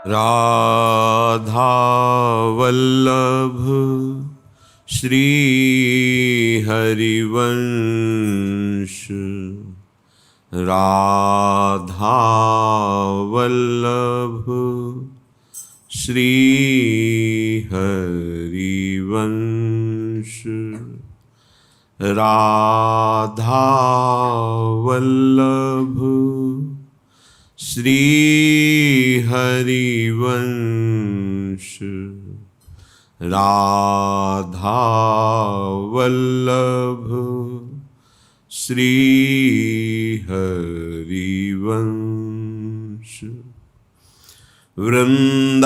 राधा वल्लभ श्री हरिवंश। राधा वल्लभ श्री हरिवंश। राधा वल्लभ श्री हरिवंश। राधा वल्लभ श्री हरिवंश। वृंदावनेश्वरी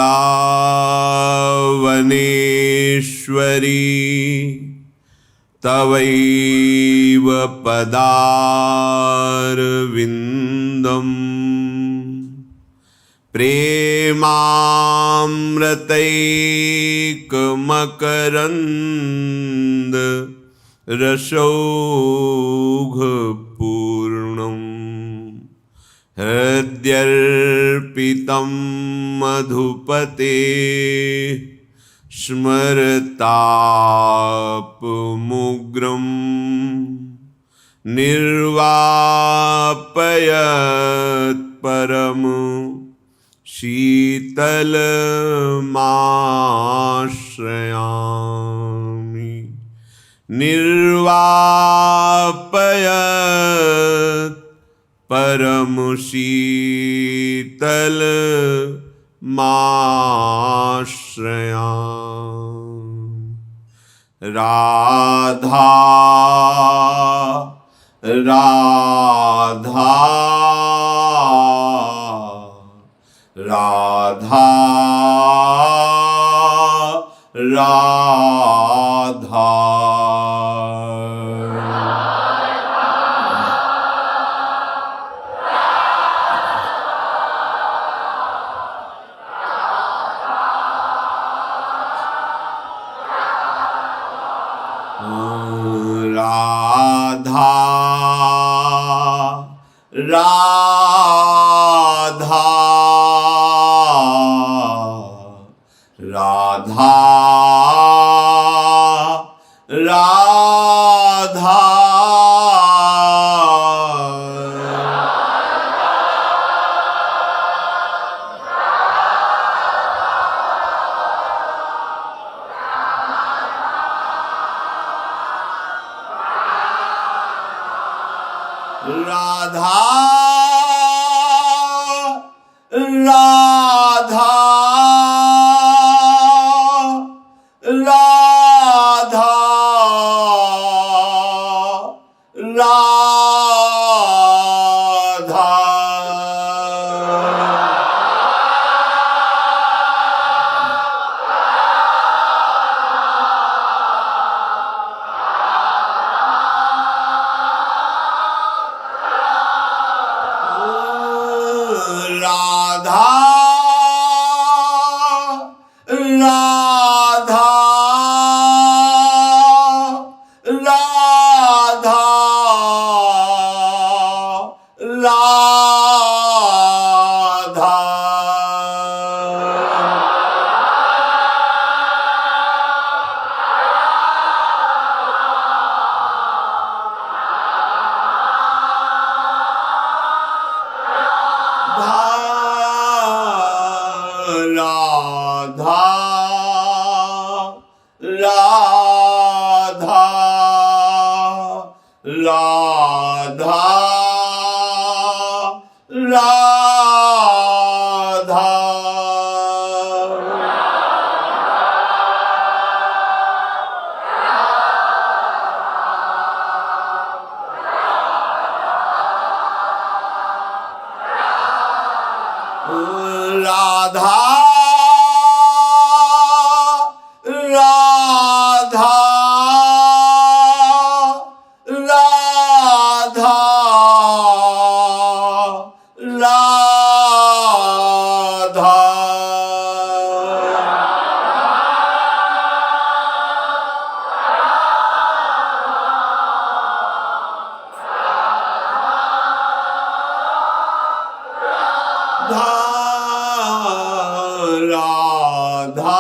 तवैव पदारविन्दम् प्रेमामृतैकमकरन्द रसौघपूर्णम् हृद्यर्पितं मधुपते स्मरतापमुग्रम् निर्वापयत् परम शीतलमाश्रयामि। निर्वापयत् परम शीतलमाश्रयामि। राधा राधा राधा राधा। राधा राधा राधा राधा। राधा राधा राधा राधा। राधा राधा राधा राधा। राधा राधा राधा राधा। राधा राधा राधा राधा। राधा राधा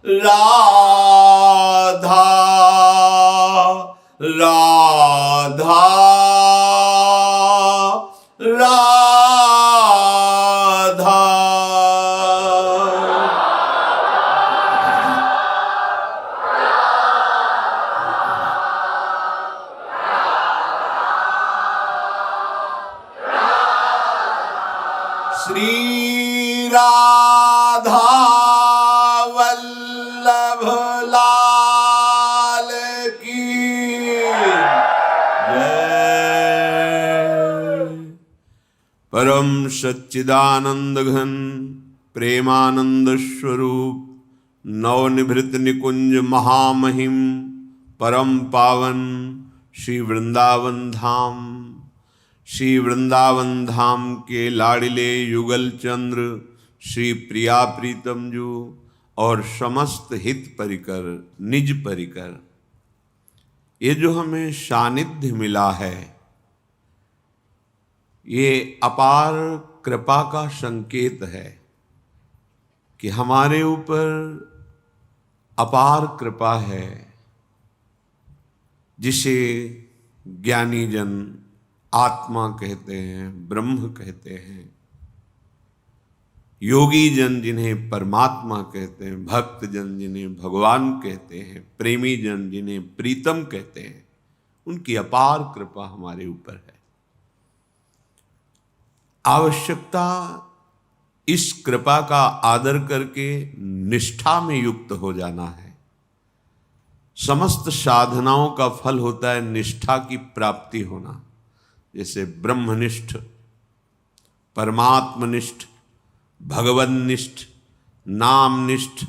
राधा राधा राधा। श्री राधा वल्लभ लाल की जय। परम सच्चिदानंद घन प्रेमानंद स्वरूप नवनिभृत निकुंज महामहिम परम पावन श्री वृंदावन धाम, श्री वृंदावन धाम के लाडिले युगल चंद्र श्री प्रिया प्रीतम जू और समस्त हित परिकर निज परिकर, ये जो हमें सानिध्य मिला है, ये अपार कृपा का संकेत है कि हमारे ऊपर अपार कृपा है, जिसे ज्ञानी जन आत्मा कहते हैं, ब्रह्म कहते हैं, योगी जन जिन्हें परमात्मा कहते हैं, भक्त जन जिन्हें भगवान कहते हैं, प्रेमी जन जिन्हें प्रीतम कहते हैं, उनकी अपार कृपा हमारे ऊपर है। आवश्यकता इस कृपा का आदर करके निष्ठा में युक्त हो जाना है। समस्त साधनाओं का फल होता है निष्ठा की प्राप्ति होना, जैसे ब्रह्मनिष्ठ, परमात्मनिष्ठ, भगवन्निष्ठ, नामनिष्ठ,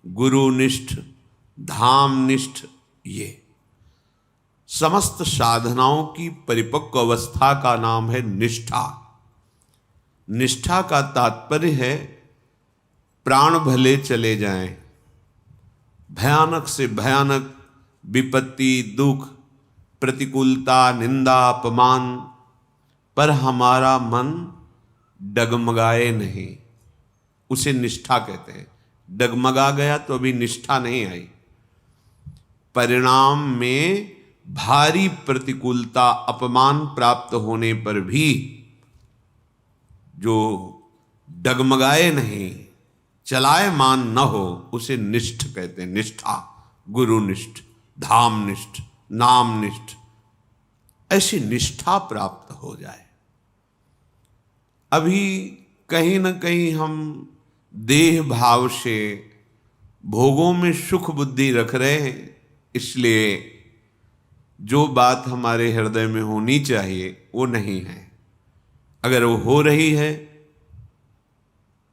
गुरुनिष्ठ, धामनिष्ठ, ये समस्त साधनाओं की परिपक्व अवस्था का नाम है निष्ठा। निष्ठा का तात्पर्य है प्राण भले चले जाएं, भयानक से भयानक विपत्ति, दुख, प्रतिकूलता, निंदा, अपमान पर हमारा मन डगमगाए नहीं, उसे निष्ठा कहते हैं। डगमगा गया तो अभी निष्ठा नहीं आई। परिणाम में भारी प्रतिकूलता, अपमान प्राप्त होने पर भी जो डगमगाए नहीं, चलायमान न हो, उसे निष्ठ कहते हैं। निष्ठा, गुरुनिष्ठ, धामनिष्ठ, नामनिष्ठ, ऐसी निष्ठा प्राप्त हो जाए। अभी कहीं न कहीं हम देह भाव से भोगों में सुख बुद्धि रख रहे हैं, इसलिए जो बात हमारे हृदय में होनी चाहिए वो नहीं है। अगर वो हो रही है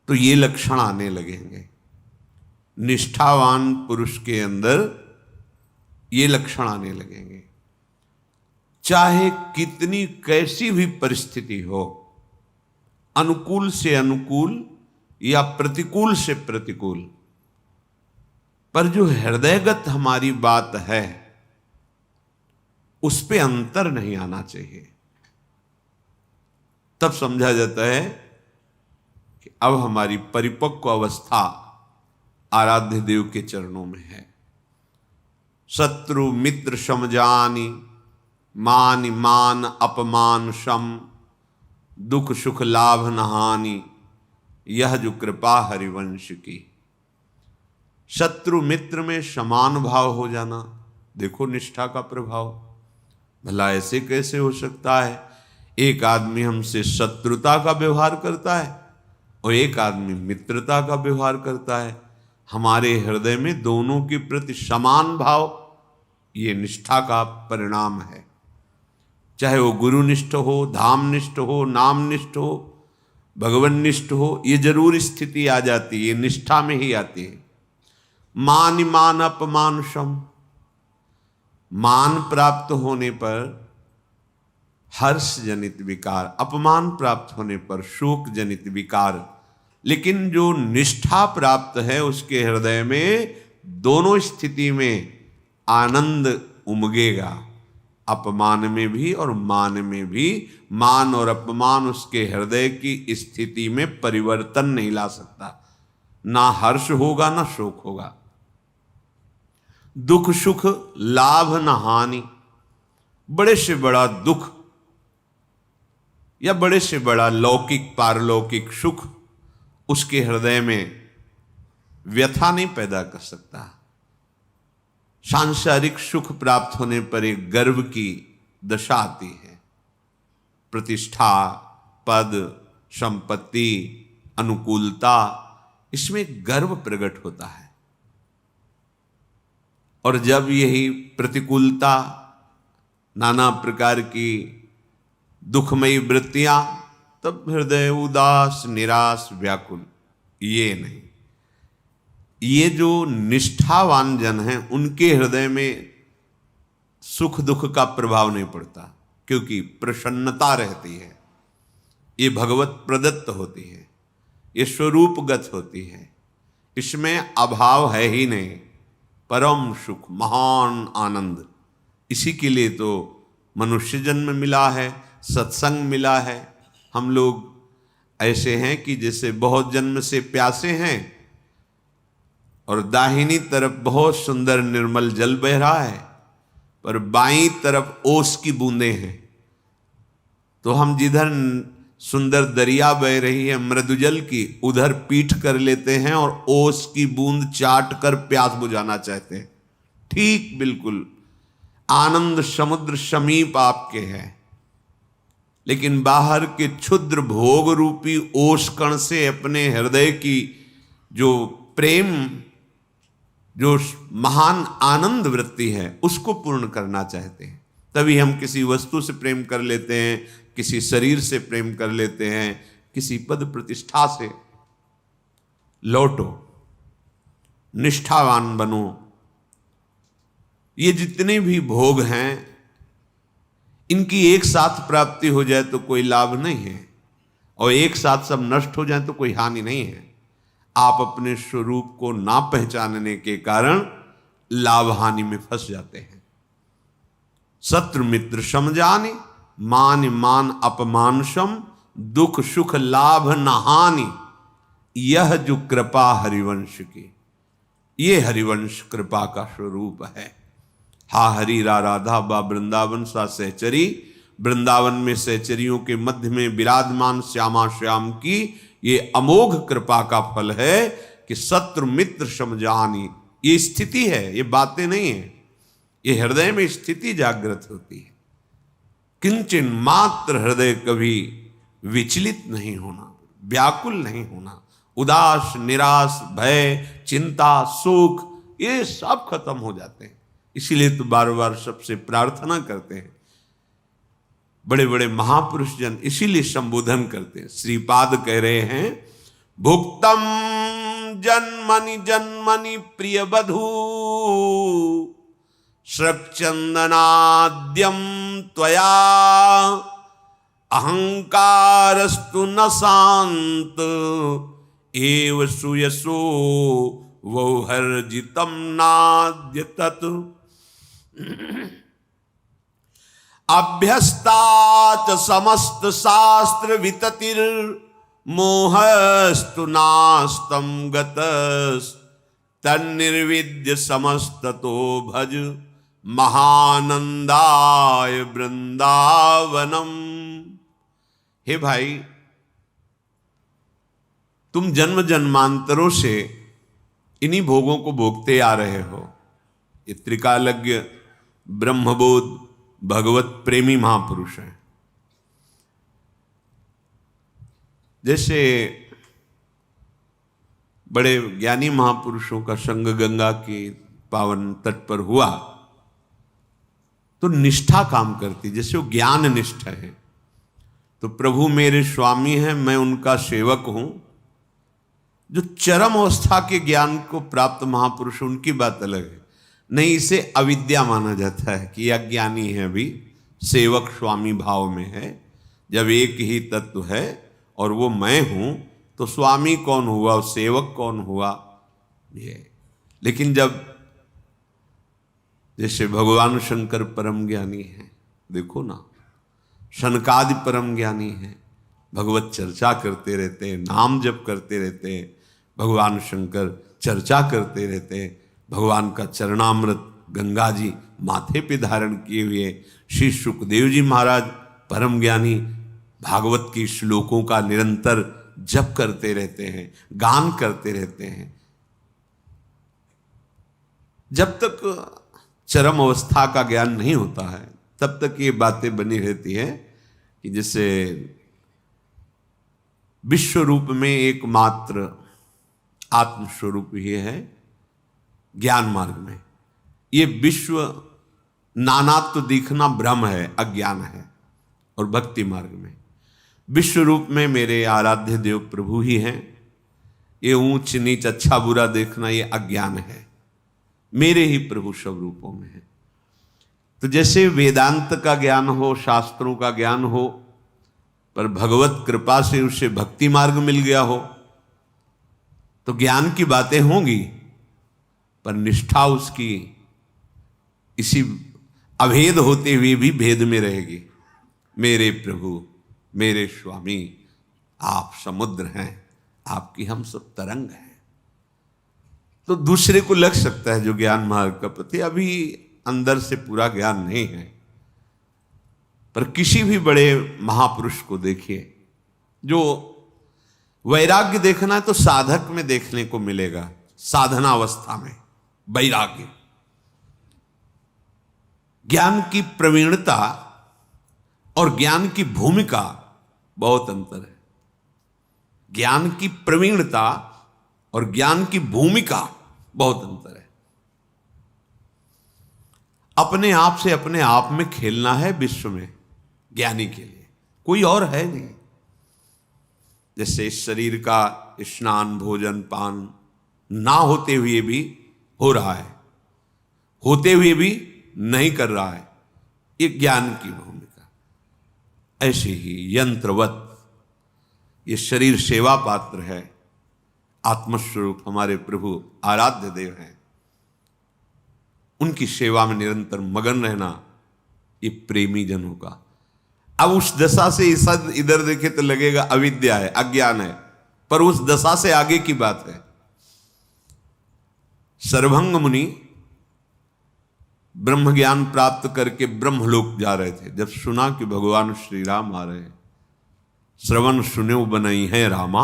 तो ये लक्षण आने लगेंगे। निष्ठावान पुरुष के अंदर ये लक्षण आने लगेंगे। चाहे कितनी कैसी भी परिस्थिति हो, अनुकूल से अनुकूल या प्रतिकूल से प्रतिकूल, पर जो हृदयगत हमारी बात है उस पे अंतर नहीं आना चाहिए। तब समझा जाता है कि अब हमारी परिपक्व अवस्था आराध्य देव के चरणों में है। शत्रु मित्र समजानी, मान मान अपमान सम, दुख सुख लाभ नहानी, यह जो कृपा हरिवंश की। शत्रु मित्र में समान भाव हो जाना, देखो निष्ठा का प्रभाव। भला ऐसे कैसे हो सकता है? एक आदमी हमसे शत्रुता का व्यवहार करता है और एक आदमी मित्रता का व्यवहार करता है। हमारे हृदय में दोनों के प्रति समान भाव, ये निष्ठा का परिणाम है। चाहे वो गुरुनिष्ठ हो, धामनिष्ठ हो, नामनिष्ठ हो, भगवन्निष्ठ हो, ये जरूर स्थिति आ जाती है, ये निष्ठा में ही आती है। मान मान अपमान सम, मान प्राप्त होने पर हर्ष जनित विकार, अपमान प्राप्त होने पर शोक जनित विकार, लेकिन जो निष्ठा प्राप्त है उसके हृदय में दोनों स्थिति में आनंद उमगेगा, अपमान में भी और मान में भी। मान और अपमान उसके हृदय की स्थिति में परिवर्तन नहीं ला सकता। ना हर्ष होगा ना शोक होगा। दुख सुख लाभ न हानि। बड़े से बड़ा दुख या बड़े से बड़ा लौकिक पारलौकिक सुख उसके हृदय में व्यथा नहीं पैदा कर सकता। सांसारिक सुख प्राप्त होने पर एक गर्व की दशा आती है। प्रतिष्ठा, पद, संपत्ति, अनुकूलता, इसमें गर्व प्रकट होता है। और जब यही प्रतिकूलता, नाना प्रकार की दुखमयी वृत्तियां, तब हृदय उदास, निराश, व्याकुल। ये नहीं, ये जो निष्ठावान जन हैं उनके हृदय में सुख दुख का प्रभाव नहीं पड़ता, क्योंकि प्रसन्नता रहती है। ये भगवत प्रदत्त होती है, ये स्वरूपगत होती है, इसमें अभाव है ही नहीं। परम सुख, महान आनंद, इसी के लिए तो मनुष्य जन्म मिला है, सत्संग मिला है। हम लोग ऐसे हैं कि जैसे बहुत जन्म से प्यासे हैं और दाहिनी तरफ बहुत सुंदर निर्मल जल बह रहा है, पर बाईं तरफ ओस की बूंदें हैं। तो हम जिधर सुंदर दरिया बह रही है मृदुजल की, उधर पीठ कर लेते हैं और ओस की बूंद चाट कर प्यास बुझाना चाहते हैं। ठीक बिल्कुल आनंद समुद्र समीप आपके है, लेकिन बाहर के क्षुद्र भोग रूपी ओस कण से अपने हृदय की जो प्रेम, जो महान आनंद वृत्ति है, उसको पूर्ण करना चाहते हैं। तभी हम किसी वस्तु से प्रेम कर लेते हैं, किसी शरीर से प्रेम कर लेते हैं, किसी पद प्रतिष्ठा से। लौटो, निष्ठावान बनो। ये जितने भी भोग हैं, इनकी एक साथ प्राप्ति हो जाए तो कोई लाभ नहीं है, और एक साथ सब नष्ट हो जाए तो कोई हानि नहीं है। आप अपने स्वरूप को ना पहचानने के कारण लाभ हानि में फंस जाते हैं। शत्रु मित्र समझाने, मान मान अपमान सम, दुख सुख लाभ न हानि, यह जो कृपा हरिवंश की, ये हरिवंश कृपा का स्वरूप है। हा हरि रा राधा बा वृंदावन सा सहचरी, वृंदावन में सहचरियों के मध्य में विराजमान श्यामा श्याम की ये अमोघ कृपा का फल है कि शत्रु मित्र समझानी। ये स्थिति है, ये बातें नहीं है, ये हृदय में स्थिति जागृत होती है। किंचन मात्र हृदय कभी विचलित नहीं होना, व्याकुल नहीं होना। उदास, निराश, भय, चिंता, सुख, ये सब खत्म हो जाते हैं। इसीलिए तो बार बार सबसे प्रार्थना करते हैं। बड़े बड़े महापुरुष जन इसीलिए संबोधन करते हैं। श्रीपाद कह रहे हैं, भुक्तम जन्मनि जन्मनि प्रिय बधू, श्रक्चंदनाद्यम त्वया, अहंकारस्तु न शांत, एव सुयसो वौहर्जितम नाद्य तत्, अभ्यस्तात समस्त शास्त्र विततिर, मोहस्तु नास्तम गतस, तन्निर्विद्य समस्ततो भज, महानंदाय वृंदावनम। हे भाई, तुम जन्म जन्मांतरों से इन्हीं भोगों को भोगते आ रहे हो। ये त्रिकालज्ञ ब्रह्मबोध भगवत प्रेमी महापुरुष हैं। जैसे बड़े ज्ञानी महापुरुषों का संग गंगा के पावन तट पर हुआ तो निष्ठा काम करती, जैसे वो ज्ञान निष्ठ है। तो प्रभु मेरे स्वामी हैं, मैं उनका सेवक हूं। जो चरम अवस्था के ज्ञान को प्राप्त महापुरुष, उनकी बात अलग है। नहीं, इसे अविद्या माना जाता है कि अज्ञानी है, अभी सेवक स्वामी भाव में है। जब एक ही तत्व है और वो मैं हूं, तो स्वामी कौन हुआ और सेवक कौन हुआ ये। लेकिन जब जैसे भगवान शंकर परम ज्ञानी हैं, देखो ना, शनकादि परम ज्ञानी है, भगवत चर्चा करते रहते हैं, नाम जप करते रहते हैं, भगवान शंकर चर्चा करते रहते हैं, भगवान का चरणामृत गंगा जी माथे पे धारण किए हुए, श्री सुखदेव जी महाराज परम ज्ञानी भागवत के श्लोकों का निरंतर जप करते रहते हैं, गान करते रहते हैं। जब तक चरम अवस्था का ज्ञान नहीं होता है तब तक ये बातें बनी रहती है कि जैसे विश्व रूप में एकमात्र आत्मस्वरूप ही है ज्ञान मार्ग में। ये विश्व नानात्व दिखना भ्रम है, अज्ञान है। और भक्ति मार्ग में विश्व रूप में मेरे आराध्य देव प्रभु ही हैं। ये ऊंच नीच अच्छा बुरा देखना ये अज्ञान है, मेरे ही प्रभु सब रूपों में है। तो जैसे वेदांत का ज्ञान हो, शास्त्रों का ज्ञान हो, पर भगवत कृपा से उसे भक्ति मार्ग मिल गया हो तो ज्ञान की बातें होंगी, पर निष्ठा उसकी इसी अभेद होते हुए भी भेद में रहेगी। मेरे प्रभु, मेरे स्वामी, आप समुद्र हैं, आपकी हम सब तरंग हैं। तो दूसरे को लग सकता है जो ज्ञान मार्ग का प्रति अभी अंदर से पूरा ज्ञान नहीं है, पर किसी भी बड़े महापुरुष को देखिए, जो वैराग्य देखना है तो साधक में देखने को मिलेगा, साधना अवस्था में वैराग्य। ज्ञान की प्रवीणता और ज्ञान की भूमिका बहुत अंतर है। ज्ञान की प्रवीणता और ज्ञान की भूमिका बहुत अंतर है। अपने आप से अपने आप में खेलना है विश्व में ज्ञानी के लिए, कोई और है नहीं। जैसे इस शरीर का स्नान भोजन पान ना होते हुए भी हो रहा है, होते हुए भी नहीं कर रहा है, ये ज्ञान की भूमिका। ऐसे ही यंत्रवत ये शरीर सेवा पात्र है, आत्मस्वरूप हमारे प्रभु आराध्य देव हैं, उनकी सेवा में निरंतर मगन रहना ये प्रेमी जनों का। अब उस दशा से इधर देखे तो लगेगा अविद्या है, अज्ञान है, पर उस दशा से आगे की बात है। सर्वभंग मुनि ब्रह्म ज्ञान प्राप्त करके ब्रह्मलोक जा रहे थे। जब सुना कि भगवान श्री राम आ रहे हैं, श्रवण सुने बनई है रामा,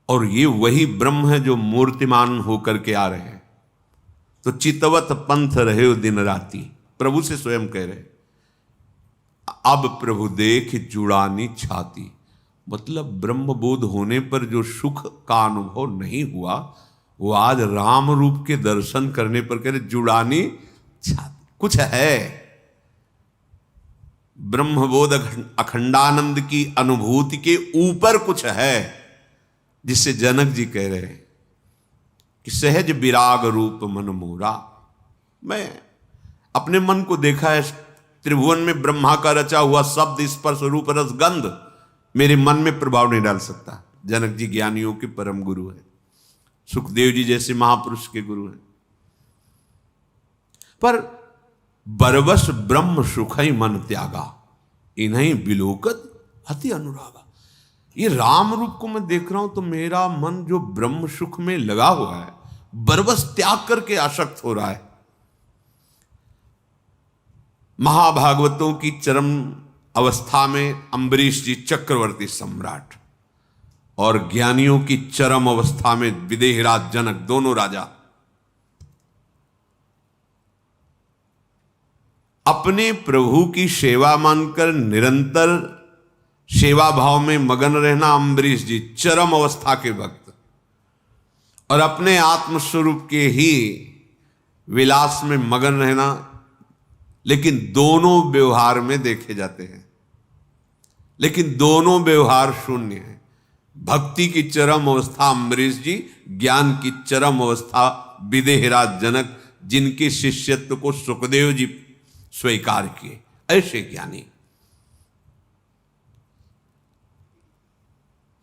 और ये वही ब्रह्म है जो मूर्तिमान होकर के आ रहे हैं, तो चितवत पंथ रहे हो दिन राती। प्रभु से स्वयं कह रहे, अब प्रभु देख जुड़ानी छाती। मतलब ब्रह्म बोध होने पर जो सुख का अनुभव नहीं हुआ, वो आज राम रूप के दर्शन करने पर कह रहे जुड़ानी छाती। कुछ है ब्रह्मबोध अखंडानंद की अनुभूति के ऊपर कुछ है, जिससे जनक जी कह रहे हैं कि सहज विराग रूप मन मोरा। मैं अपने मन को देखा है, त्रिभुवन में ब्रह्मा का रचा हुआ शब्द स्पर्श रूप रस गंध मेरे मन में प्रभाव नहीं डाल सकता। जनक जी ज्ञानियों के परम गुरु है, सुखदेव जी जैसे महापुरुष के गुरु हैं, पर बरबस ब्रह्म सुखई मन त्यागा, इन्हीं बिलोकत अति अनुरागा। ये राम रूप को मैं देख रहा हूं तो मेरा मन जो ब्रह्म सुख में लगा हुआ है, बरबस त्याग करके आसक्त हो रहा है। महाभागवतों की चरम अवस्था में अम्बरीश जी चक्रवर्ती सम्राट, और ज्ञानियों की चरम अवस्था में विदेहराज जनक, दोनों राजा। अपने प्रभु की सेवा मानकर निरंतर सेवा भाव में मगन रहना अम्बरीश जी, चरम अवस्था के भक्त, और अपने आत्मस्वरूप के ही विलास में मगन रहना। लेकिन दोनों व्यवहार में देखे जाते हैं, लेकिन दोनों व्यवहार शून्य है। भक्ति की चरम अवस्था अम्बरीश जी, ज्ञान की चरम अवस्था विदेहराज जनक, जिनके शिष्यत्व को सुखदेव जी स्वीकार किए। ऐसे ज्ञानी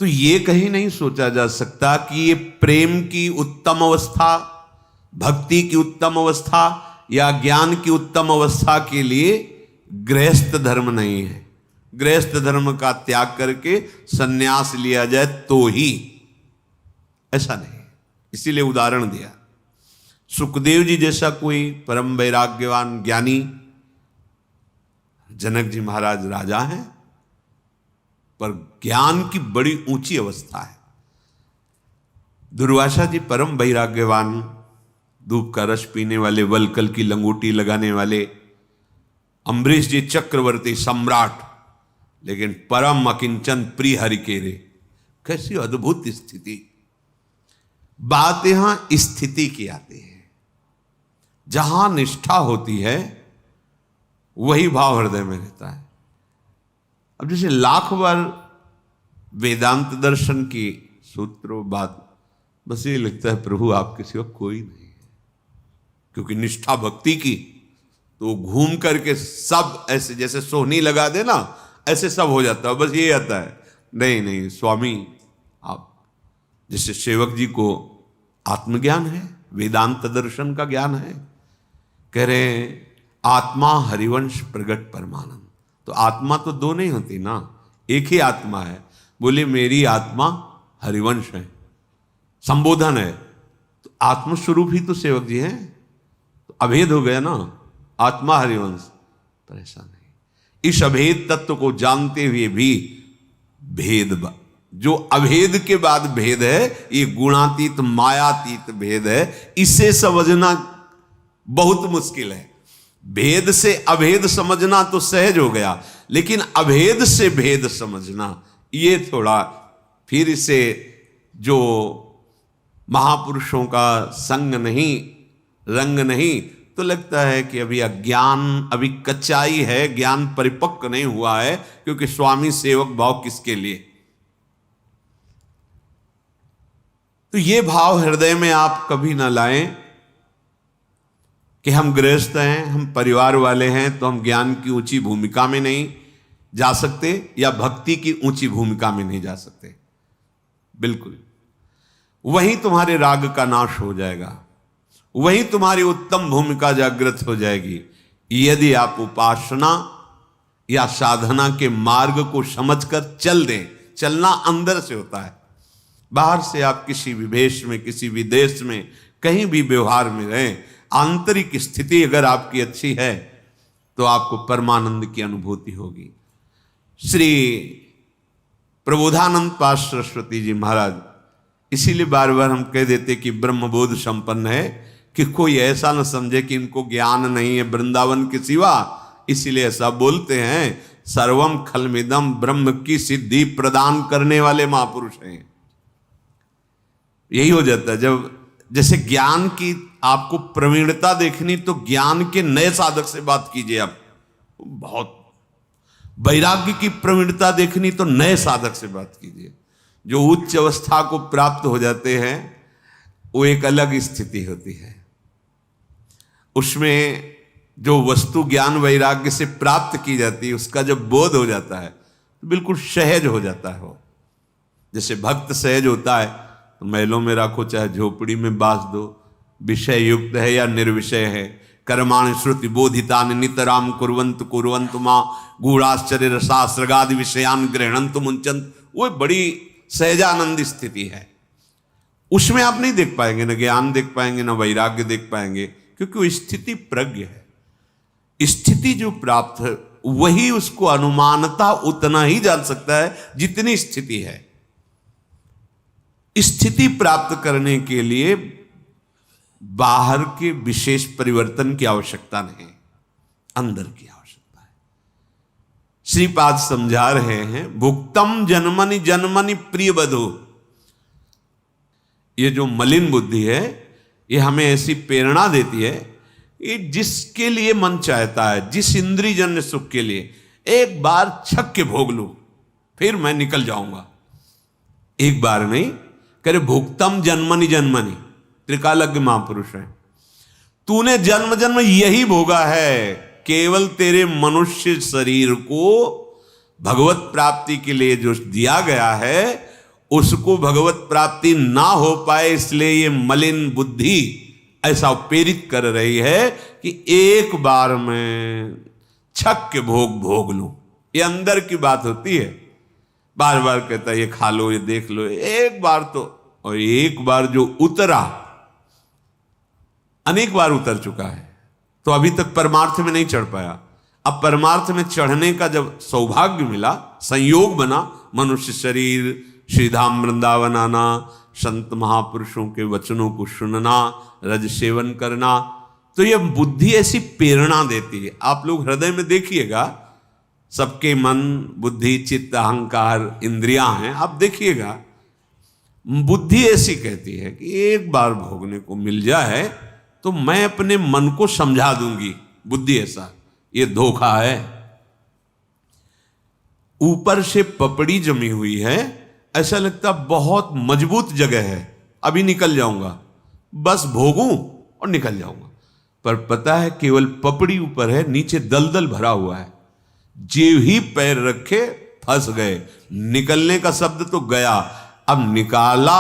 तो ये कहीं नहीं सोचा जा सकता कि ये प्रेम की उत्तम अवस्था, भक्ति की उत्तम अवस्था या ज्ञान की उत्तम अवस्था के लिए गृहस्थ धर्म नहीं है। गृहस्थ धर्म का त्याग करके सन्यास लिया जाए तो ही, ऐसा नहीं। इसीलिए उदाहरण दिया। सुखदेव जी जैसा कोई परम वैराग्यवान ज्ञानी, जनक जी महाराज राजा हैं, पर ज्ञान की बड़ी ऊंची अवस्था है। दुर्वासा जी परम वैराग्यवान, धूप का रस पीने वाले, वलकल की लंगोटी लगाने वाले। अम्बरीश जी चक्रवर्ती सम्राट, लेकिन परम अकिंचन प्रिय हरिकेरे। कैसी अद्भुत स्थिति। बात यहां स्थिति की आती है। जहां निष्ठा होती है वही भाव हृदय में रहता है। अब जैसे लाख बार वेदांत दर्शन की सूत्रों बात, बस ये लगता है प्रभु आपके सिवा कोई नहीं है। क्योंकि निष्ठा भक्ति की तो घूम करके सब ऐसे जैसे सोहनी लगा दे ना, ऐसे सब हो जाता है। बस ये आता है, नहीं नहीं स्वामी आप, जैसे सेवक जी को आत्मज्ञान है, वेदांत दर्शन का ज्ञान है, कह रहे हैं आत्मा हरिवंश प्रगट परमानंद। तो आत्मा तो दो नहीं होती ना, एक ही आत्मा है। बोले मेरी आत्मा हरिवंश है, संबोधन है। तो आत्मस्वरूप ही तो सेवक जी हैं, तो अभेद हो गया ना, आत्मा हरिवंश। पर ऐसा नहीं। इस अभेद तत्व को जानते हुए भी भेद, जो अभेद के बाद भेद है, ये गुणातीत मायातीत भेद है। इसे समझना बहुत मुश्किल है। भेद से अभेद समझना तो सहज हो गया, लेकिन अभेद से भेद समझना ये थोड़ा, फिर इसे जो महापुरुषों का संग नहीं, रंग नहीं, तो लगता है कि अभी अज्ञान, अभी कच्चाई है, ज्ञान परिपक्व नहीं हुआ है। क्योंकि स्वामी सेवक भाव किसके लिए? तो ये भाव हृदय में आप कभी ना लाएं कि हम गृहस्थ हैं, हम परिवार वाले हैं, तो हम ज्ञान की ऊंची भूमिका में नहीं जा सकते या भक्ति की ऊंची भूमिका में नहीं जा सकते। बिल्कुल वहीं तुम्हारे राग का नाश हो जाएगा, वहीं तुम्हारी उत्तम भूमिका जागृत हो जाएगी, यदि आप उपासना या साधना के मार्ग को समझकर चल दें। चलना अंदर से होता है, बाहर से आप किसी भी वेश में, किसी भी देश में, कहीं भी व्यवहार में रहें, आंतरिक स्थिति अगर आपकी अच्छी है तो आपको परमानंद की अनुभूति होगी। श्री प्रबोधानंद पाद सरस्वती जी महाराज, इसीलिए बार बार हम कह देते कि ब्रह्मबोध संपन्न है, कि कोई ऐसा न समझे कि इनको ज्ञान नहीं है वृंदावन के सिवा। इसीलिए ऐसा बोलते हैं, सर्वम खलमिदम ब्रह्म की सिद्धि प्रदान करने वाले महापुरुष हैं। यही हो जाता है। जब जैसे ज्ञान की आपको प्रवीणता देखनी, तो ज्ञान के नए साधक से बात कीजिए। आप बहुत वैराग्य की प्रवीणता देखनी, तो नए साधक से बात कीजिए। जो उच्च अवस्था को प्राप्त हो जाते हैं, वो एक अलग स्थिति होती है। उसमें जो वस्तु ज्ञान वैराग्य से प्राप्त की जाती है, उसका जब बोध हो जाता है तो बिल्कुल सहज हो जाता है। वो जैसे भक्त सहज होता है, तो महलों में रखो चाहे झोपड़ी में बास दो, विषय युक्त है या निर्विषय है। कर्माणि श्रुति बोधितानि नितराम कुर्वन्तु कुर्वन्तु मां गूढ़ाश्चर्य रसास्रगादि विषयान गृह्णन्तु मुंचन्त। वो बड़ी सहजानंद स्थिति है। उसमें आप नहीं देख पाएंगे, न ज्ञान देख पाएंगे, न वैराग्य देख पाएंगे, क्योंकि वो स्थिति प्रज्ञ है। स्थिति जो प्राप्त है, वही उसको अनुमानता उतना ही जान सकता है जितनी स्थिति है। स्थिति प्राप्त करने के लिए बाहर के विशेष परिवर्तन की आवश्यकता नहीं, अंदर की आवश्यकता है। श्रीपाद समझा रहे हैं, भुक्तम जन्मनि जन्मनि प्रिय बधो। ये जो मलिन बुद्धि है, ये हमें ऐसी प्रेरणा देती है, ये जिसके लिए मन चाहता है, जिस इंद्रिय जन्य सुख के लिए, एक बार छक के भोग लूं, फिर मैं निकल जाऊंगा। एक बार नहीं, करे भुक्तम जन्मनि जन्मनि, त्रिकालज्ञ महापुरुष है। तूने जन्म जन्म यही भोगा है, केवल तेरे मनुष्य शरीर को भगवत प्राप्ति के लिए जो दिया गया है, उसको भगवत प्राप्ति ना हो पाए, इसलिए ये मलिन बुद्धि ऐसा प्रेरित कर रही है कि एक बार में छक के भोग भोग लूं, ये अंदर की बात होती है। बार बार कहता है ये खा लो, ये देख लो, एक बार तो, और एक बार जो उतरा अनेक बार उतर चुका है, तो अभी तक परमार्थ में नहीं चढ़ पाया। अब परमार्थ में चढ़ने का जब सौभाग्य मिला, संयोग बना, मनुष्य शरीर, श्रीधाम वृंदावन आना, संत महापुरुषों के वचनों को सुनना, रज सेवन करना, तो यह बुद्धि ऐसी प्रेरणा देती है। आप लोग हृदय में देखिएगा, सबके मन, बुद्धि, चित्त, अहंकार, इंद्रियां हैं, आप देखिएगा, बुद्धि ऐसी कहती है कि एक बार भोगने को मिल जाए तो मैं अपने मन को समझा दूंगी। बुद्धि ऐसा, ये धोखा है। ऊपर से पपड़ी जमी हुई है, ऐसा लगता बहुत मजबूत जगह है, अभी निकल जाऊंगा, बस भोगूं और निकल जाऊंगा। पर पता है केवल पपड़ी ऊपर है, नीचे दलदल भरा हुआ है। जीव ही पैर रखे फंस गए। निकलने का शब्द तो गया, अब निकाला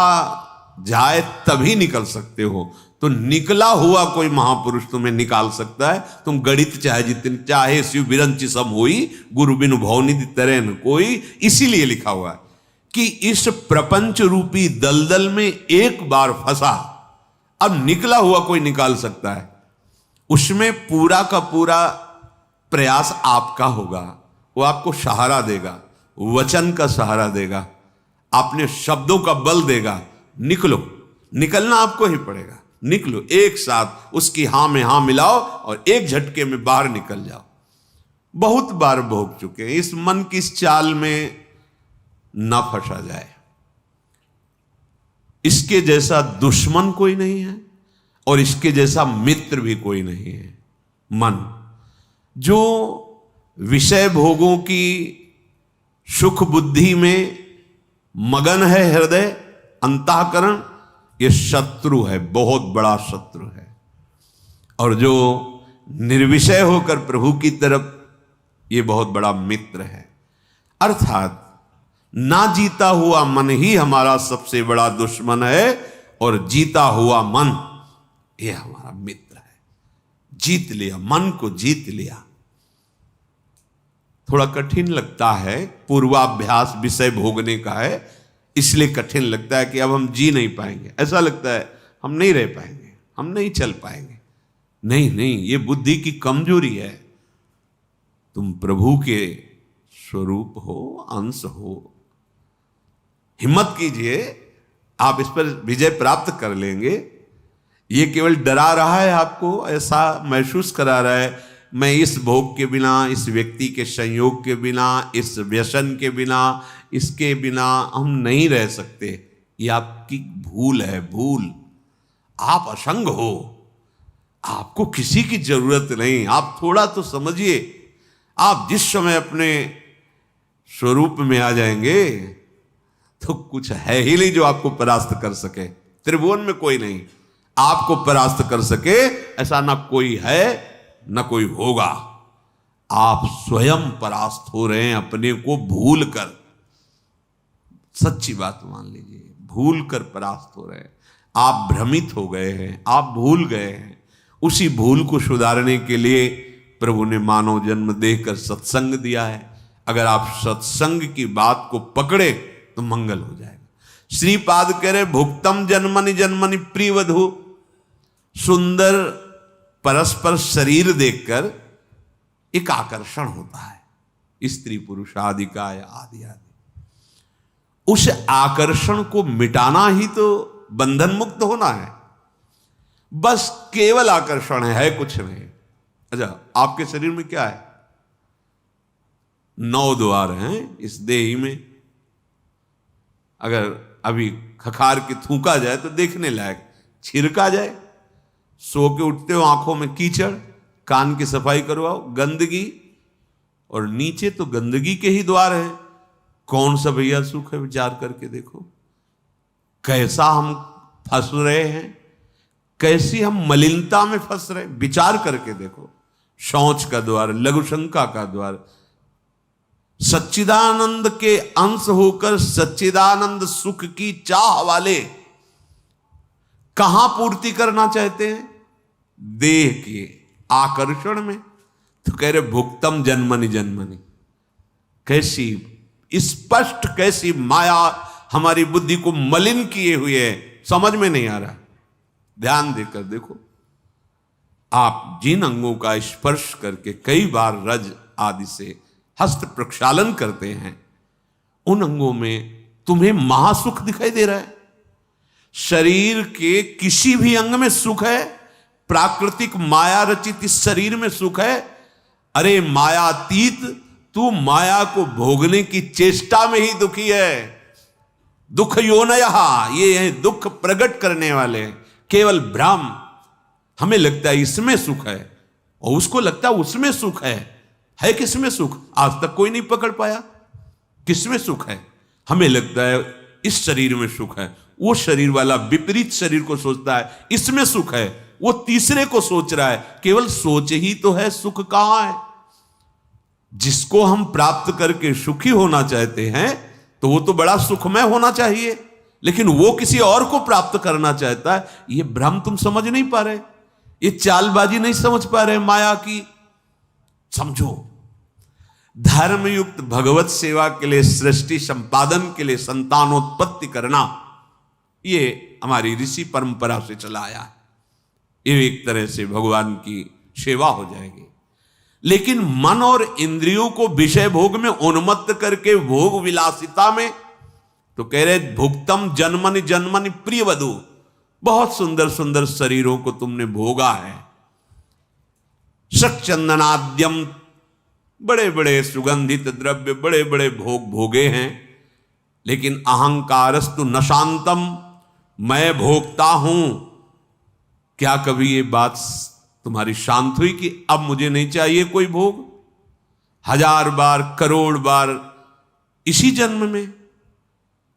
जाए तभी निकल सकते हो। तो निकला हुआ कोई महापुरुष तुम्हें निकाल सकता है। तुम गणित चाहे जितने चाहे शिव बिरंच सम होई, गुरु बिनु भवनिधि तरै न कोई, इसीलिए लिखा हुआ है कि इस प्रपंच रूपी दलदल में एक बार फंसा, अब निकला हुआ कोई निकाल सकता है। उसमें पूरा का पूरा प्रयास आपका होगा, वो आपको सहारा देगा, वचन का सहारा देगा, अपने शब्दों का बल देगा। निकलो, निकलना आपको ही पड़ेगा। निकलो, एक साथ उसकी हां में हां मिलाओ और एक झटके में बाहर निकल जाओ। बहुत बार भोग चुके हैं, इस मन की इस चाल में ना फंसा जाए। इसके जैसा दुश्मन कोई नहीं है और इसके जैसा मित्र भी कोई नहीं है। मन जो विषय भोगों की सुख बुद्धि में मगन है, हृदय अंतःकरण, ये शत्रु है, बहुत बड़ा शत्रु है। और जो निर्विषय होकर प्रभु की तरफ, ये बहुत बड़ा मित्र है। अर्थात ना जीता हुआ मन ही हमारा सबसे बड़ा दुश्मन है और जीता हुआ मन ये हमारा मित्र है। जीत लिया, मन को जीत लिया। थोड़ा कठिन लगता है, पूर्वाभ्यास विषय भोगने का है, इसलिए कठिन लगता है कि अब हम जी नहीं पाएंगे। ऐसा लगता है हम नहीं रह पाएंगे, हम नहीं चल पाएंगे। नहीं नहीं, ये बुद्धि की कमजोरी है। तुम प्रभु के स्वरूप हो, अंश हो। हिम्मत कीजिए, आप इस पर विजय प्राप्त कर लेंगे। ये केवल डरा रहा है आपको, ऐसा महसूस करा रहा है मैं इस भोग के बिना, इस व्यक्ति के संयोग के बिना, इस व्यसन के बिना, इसके बिना हम नहीं रह सकते। ये आपकी भूल है, भूल। आप असंग हो, आपको किसी की जरूरत नहीं। आप थोड़ा तो समझिए, आप जिस समय अपने स्वरूप में आ जाएंगे तो कुछ है ही नहीं जो आपको परास्त कर सके। त्रिभुवन में कोई नहीं आपको परास्त कर सके, ऐसा ना कोई है न कोई होगा। आप स्वयं परास्त हो रहे हैं अपने को भूल कर। सच्ची बात मान लीजिए, भूल कर परास्त हो रहे हैं। आप भ्रमित हो गए हैं, आप भूल गए हैं। उसी भूल को सुधारने के लिए प्रभु ने मानव जन्म देकर सत्संग दिया है। अगर आप सत्संग की बात को पकड़े तो मंगल हो जाएगा। श्रीपाद कह रहे भुक्तम जन्मनि जन्मनि प्रियवधु। सुंदर परस्पर शरीर देखकर एक आकर्षण होता है, स्त्री पुरुष आदि का या आदि आदि। उस आकर्षण को मिटाना ही तो बंधन मुक्त होना है। बस केवल आकर्षण है, कुछ नहीं। अच्छा, आपके शरीर में क्या है? 9 द्वार हैं इस देही में। अगर अभी खखार के थूका जाए तो देखने लायक, छिड़का जाए, सो के उठते हो आंखों में कीचड़, कान की सफाई करवाओ, गंदगी, और नीचे तो गंदगी के ही द्वार हैं। कौन सा भैया सुख है? विचार करके देखो कैसा हम फंस रहे हैं, कैसी हम मलिनता में फंस रहे। विचार करके देखो, शौच का द्वार, लघुशंका का द्वार। सच्चिदानंद के अंश होकर सच्चिदानंद सुख की चाह वाले कहां पूर्ति करना चाहते हैं? देह के आकर्षण में। तो कह रहे भुक्तम जन्मनि जन्मनि, कैसी स्पष्ट, कैसी माया हमारी बुद्धि को मलिन किए हुए है, समझ में नहीं आ रहा। ध्यान देकर देखो, आप जिन अंगों का स्पर्श करके कई बार रज आदि से हस्त प्रक्षालन करते हैं, उन अंगों में तुम्हें महासुख दिखाई दे रहा है। शरीर के किसी भी अंग में सुख है, प्राकृतिक माया रचित इस शरीर में सुख है। अरे मायातीत, तू माया को भोगने की चेष्टा में ही दुखी है। दुख योनयः, ये है दुख प्रकट करने वाले, केवल भ्रम। हमें लगता है इसमें सुख है और उसको लगता है उसमें सुख है किसमें सुख? आज तक कोई नहीं पकड़ पाया किसमें सुख है। हमें लगता है इस शरीर में सुख है, वो शरीर वाला विपरीत शरीर को सोचता है इसमें सुख है, वो तीसरे को सोच रहा है। केवल सोच ही तो है, सुख कहां है? जिसको हम प्राप्त करके सुखी होना चाहते हैं तो वो तो बड़ा सुखमय होना चाहिए, लेकिन वो किसी और को प्राप्त करना चाहता है। ये भ्रम तुम समझ नहीं पा रहे, ये चालबाजी नहीं समझ पा रहे माया की। समझो, धर्मयुक्त भगवत सेवा के लिए, सृष्टि संपादन के लिए संतानोत्पत्ति करना, ये हमारी ऋषि परंपरा से चला आया है। ये एक तरह से भगवान की सेवा हो जाएगी। लेकिन मन और इंद्रियों को विषय भोग में उन्मत्त करके भोग विलासिता में, तो कह रहे भुक्तम जन्मनि जन्मनि प्रिय वधु, बहुत सुंदर सुंदर शरीरों को तुमने भोगा है। शक्चंदनाद्यम, बड़े बड़े सुगंधित द्रव्य, बड़े बड़े भोग भोगे हैं। लेकिन अहंकारस्तु न शांतम, मैं भोगता हूं। क्या कभी ये बात तुम्हारी शांत हुई कि अब मुझे नहीं चाहिए कोई भोग? 1000 बार, करोड़ बार इसी जन्म में,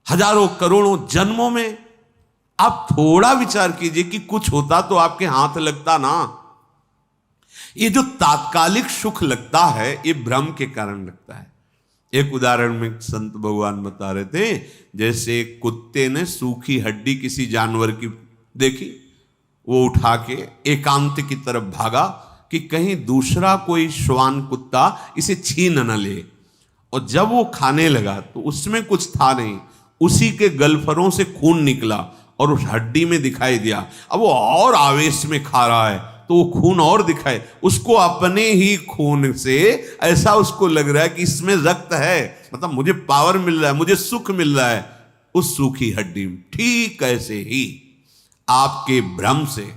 हजारों करोड़ों जन्मों में। आप थोड़ा विचार कीजिए कि कुछ होता तो आपके हाथ लगता ना। ये जो तात्कालिक सुख लगता है, ये भ्रम के कारण लगता है। एक उदाहरण में संत भगवान बता रहे थे, जैसे कुत्ते ने सूखी हड्डी किसी जानवर की देखी, वो उठा के एकांत की तरफ भागा कि कहीं दूसरा कोई श्वान कुत्ता इसे छीन न ले। और जब वो खाने लगा तो उसमें कुछ था नहीं, उसी के गलफरों से खून निकला और उस हड्डी में दिखाई दिया। अब वो और आवेश में खा रहा है तो वो खून और दिखाए, उसको अपने ही खून से ऐसा उसको लग रहा है कि इसमें रक्त है, मतलब मुझे पावर मिल रहा है, मुझे सुख मिल रहा है उस सूखी हड्डी में। ठीक ऐसे ही आपके भ्रम से,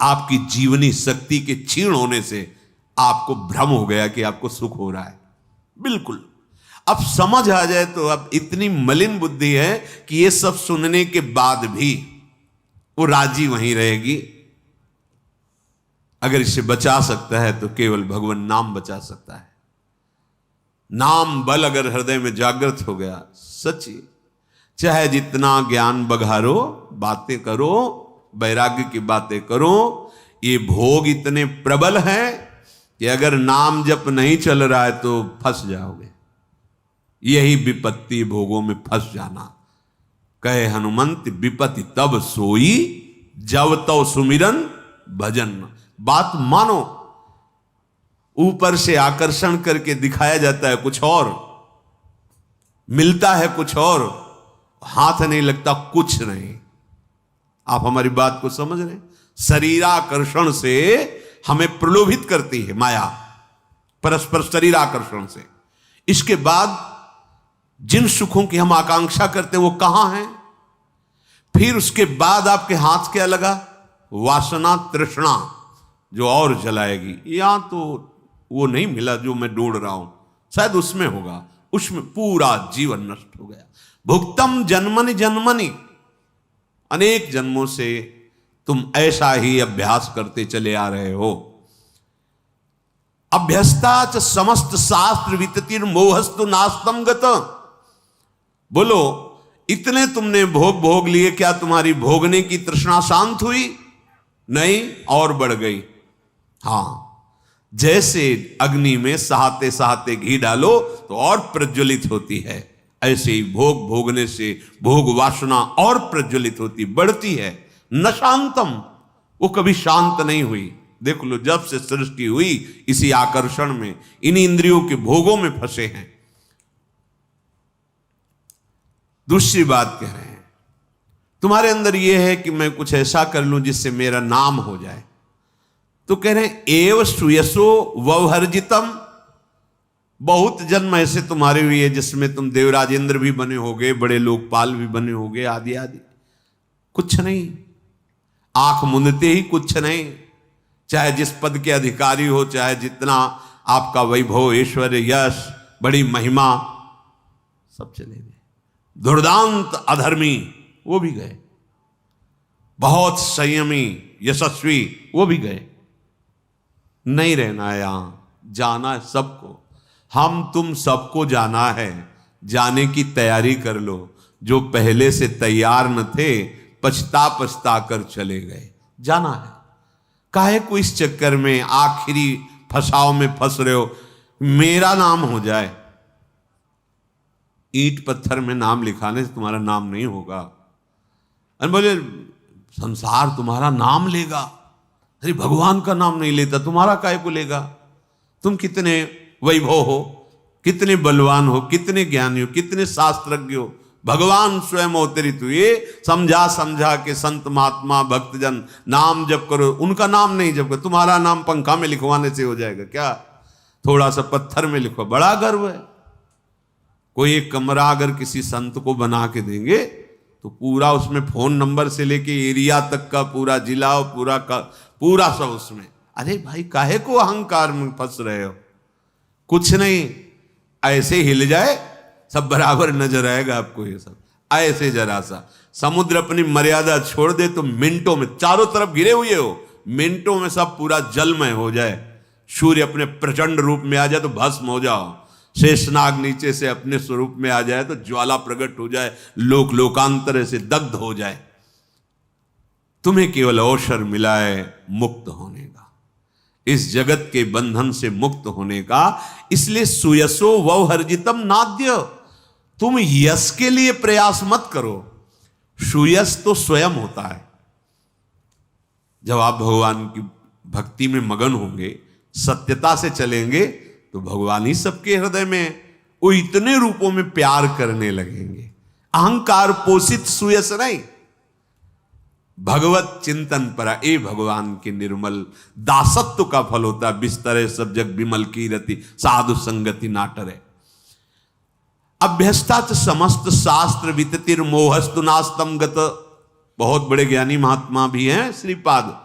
आपकी जीवनी शक्ति के क्षीण होने से आपको भ्रम हो गया कि आपको सुख हो रहा है। बिल्कुल, अब समझ आ जाए तो अब इतनी मलिन बुद्धि है कि ये सब सुनने के बाद भी वो राजी वहीं रहेगी। अगर इसे बचा सकता है तो केवल भगवान नाम बचा सकता है। नाम बल अगर हृदय में जागृत हो गया, सच्ची, चाहे जितना ज्ञान बघारो, बातें करो, वैराग्य की बातें करो, ये भोग इतने प्रबल हैं कि अगर नाम जप नहीं चल रहा है तो फंस जाओगे। यही विपत्ति, भोगों में फंस जाना। कहे हनुमंत विपत्ति तब सोई, जब तो सुमिरन भजन। बात मानो, ऊपर से आकर्षण करके दिखाया जाता है कुछ और, मिलता है कुछ और, हाथ नहीं लगता कुछ नहीं। आप हमारी बात को समझ रहे हैं? शरीराकर्षण से हमें प्रलोभित करती है माया, परस्पर शरीराकर्षण से। इसके बाद जिन सुखों की हम आकांक्षा करते हैं वो कहां हैं? फिर उसके बाद आपके हाथ क्या लगा? वासना, तृष्णा, जो और जलाएगी। या तो वो नहीं मिला जो मैं ढूंढ रहा हूं, शायद उसमें होगा, उसमें पूरा जीवन नष्ट हो गया। भुक्तम जन्मनि जन्मनि, अनेक जन्मों से तुम ऐसा ही अभ्यास करते चले आ रहे हो। अभ्यस्ता च समस्त शास्त्र विततिर मोहस्तु नास्तम गत। बोलो, इतने तुमने भोग भोग लिए, क्या तुम्हारी भोगने की तृष्णा शांत हुई? नहीं, और बढ़ गई। हां, जैसे अग्नि में सहाते सहाते घी डालो तो और प्रज्वलित होती है, ऐसे ही भोग भोगने से भोग वासना और प्रज्वलित होती, बढ़ती है। न शांतम, वो कभी शांत नहीं हुई। देख लो, जब से सृष्टि हुई इसी आकर्षण में, इन इंद्रियों के भोगों में फंसे हैं। दूसरी बात कह रहे हैं, तुम्हारे अंदर यह है कि मैं कुछ ऐसा कर लूं जिससे मेरा नाम हो जाए। तो कह रहे हैं एव सुयसो ववर्जितम, बहुत जन्म ऐसे तुम्हारे हुए जिसमें तुम देवराजेंद्र भी बने होगे, बड़े लोकपाल भी बने होगे, आदि आदि। कुछ नहीं, आंख मूंदते ही कुछ नहीं, चाहे जिस पद के अधिकारी हो, चाहे जितना आपका वैभव, ऐश्वर्य, यश, बड़ी महिमा, सब चले गए। दुर्दांत अधर्मी वो भी गए, बहुत संयमी यशस्वी वो भी गए। नहीं रहना है यहां, जाना है सबको। हम तुम सबको जाना है, जाने की तैयारी कर लो। जो पहले से तैयार न थे पछता पछता कर चले गए। जाना है, काहे को इस चक्कर में आखिरी फसाव में फंस रहे हो, मेरा नाम हो जाए। ईंट पत्थर में नाम लिखाने से तुम्हारा नाम नहीं होगा। अरे बोले संसार तुम्हारा नाम लेगा, अरे भगवान का नाम नहीं लेता, तुम्हारा काहे को लेगा? तुम कितने वैभव हो, कितने बलवान हो, कितने ज्ञानी हो, कितने शास्त्रज्ञ हो, भगवान स्वयं अवतरित हुए। समझा समझा के संत महात्मा भक्तजन नाम जप करो, उनका नाम नहीं जप करो। तुम्हारा नाम पंखा में लिखवाने से हो जाएगा क्या? थोड़ा सा पत्थर में लिखो, बड़ा गर्व है। कोई एक कमरा अगर किसी संत को बना के देंगे तो पूरा उसमें फोन नंबर से लेके एरिया तक का पूरा जिला और पूरा सब उसमें। अरे भाई काहे को अहंकार में फंस रहे हो? कुछ नहीं, ऐसे हिल जाए सब बराबर नजर आएगा आपको। ये सब ऐसे जरा सा समुद्र अपनी मर्यादा छोड़ दे तो मिनटों में, चारों तरफ घिरे हुए हो, मिनटों में सब पूरा जलमय हो जाए। सूर्य अपने प्रचंड रूप में आ जाए तो भस्म हो जाओ, शेषनाग नीचे से अपने स्वरूप में आ जाए तो ज्वाला प्रकट हो जाए, लोक लोकांतर से दग्ध हो जाए। तुम्हें केवल अवसर मिला है मुक्त होने का, इस जगत के बंधन से मुक्त होने का। इसलिए सुयसो ववर्जितम नाद्य, तुम यश के लिए प्रयास मत करो। सुयश तो स्वयं होता है। जब आप भगवान की भक्ति में मगन होंगे, सत्यता से चलेंगे, तो भगवान ही सबके हृदय में वो इतने रूपों में प्यार करने लगेंगे। अहंकार पोषित सुयश नहीं, भगवत चिंतन पर ए भगवान के निर्मल दासत्व का फल होता है। बिस्तरे सब जग विमल कीरति, साधु संगति नाटरे। अभ्यस्तात समस्त शास्त्र विततिर मोहस्तु नास्तम गत। बहुत बड़े ज्ञानी महात्मा भी हैं श्रीपाद,